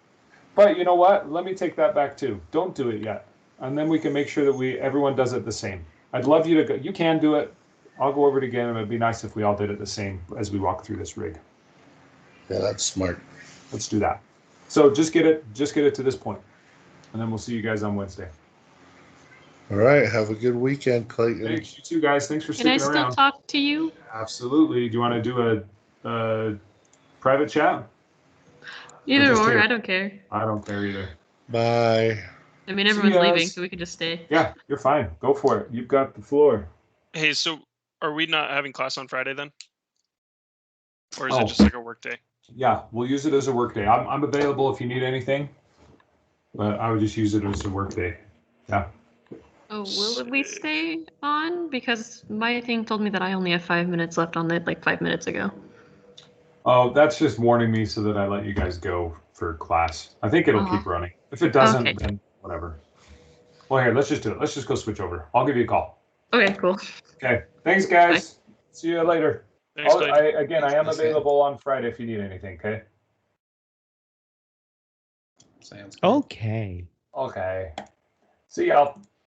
But you know what? Let me take that back too. Don't do it yet. And then we can make sure that everyone does it the same. I'd love you to go. You can do it. I'll go over it again, and it'd be nice if we all did it the same as we walk through this rig. Yeah, that's smart. Let's do that. So just get it to this point, and then we'll see you guys on Wednesday. All right. Have a good weekend, Clayton. Thanks, you too, guys. Thanks for Can I sticking around. still talk to you? Absolutely. Do you want to do a private chat? Either just or, here? I don't care. I don't care either. Bye. I mean, See everyone's yas. leaving, so we can just stay. Yeah, you're fine. Go for it. You've got the floor. Hey, so are we not having class on Friday then? Or is Oh. it just like a work day? Yeah, we'll use it as a work day. I'm available if you need anything, but I would just use it as a work day. Yeah. Oh, will we stay on? Because my thing told me that I only have 5 minutes left on it, like 5 minutes ago. Oh, that's just warning me so that I let you guys go for class. I think it'll keep running. If it doesn't, Okay. then whatever. Well, here, let's just do it. Let's just go switch over. I'll give you a call. Okay, cool. Okay. Thanks, guys. See you later. Thanks, I Clayton. am available on Friday if you need anything. Okay. Sounds good. Okay. Okay. See y'all.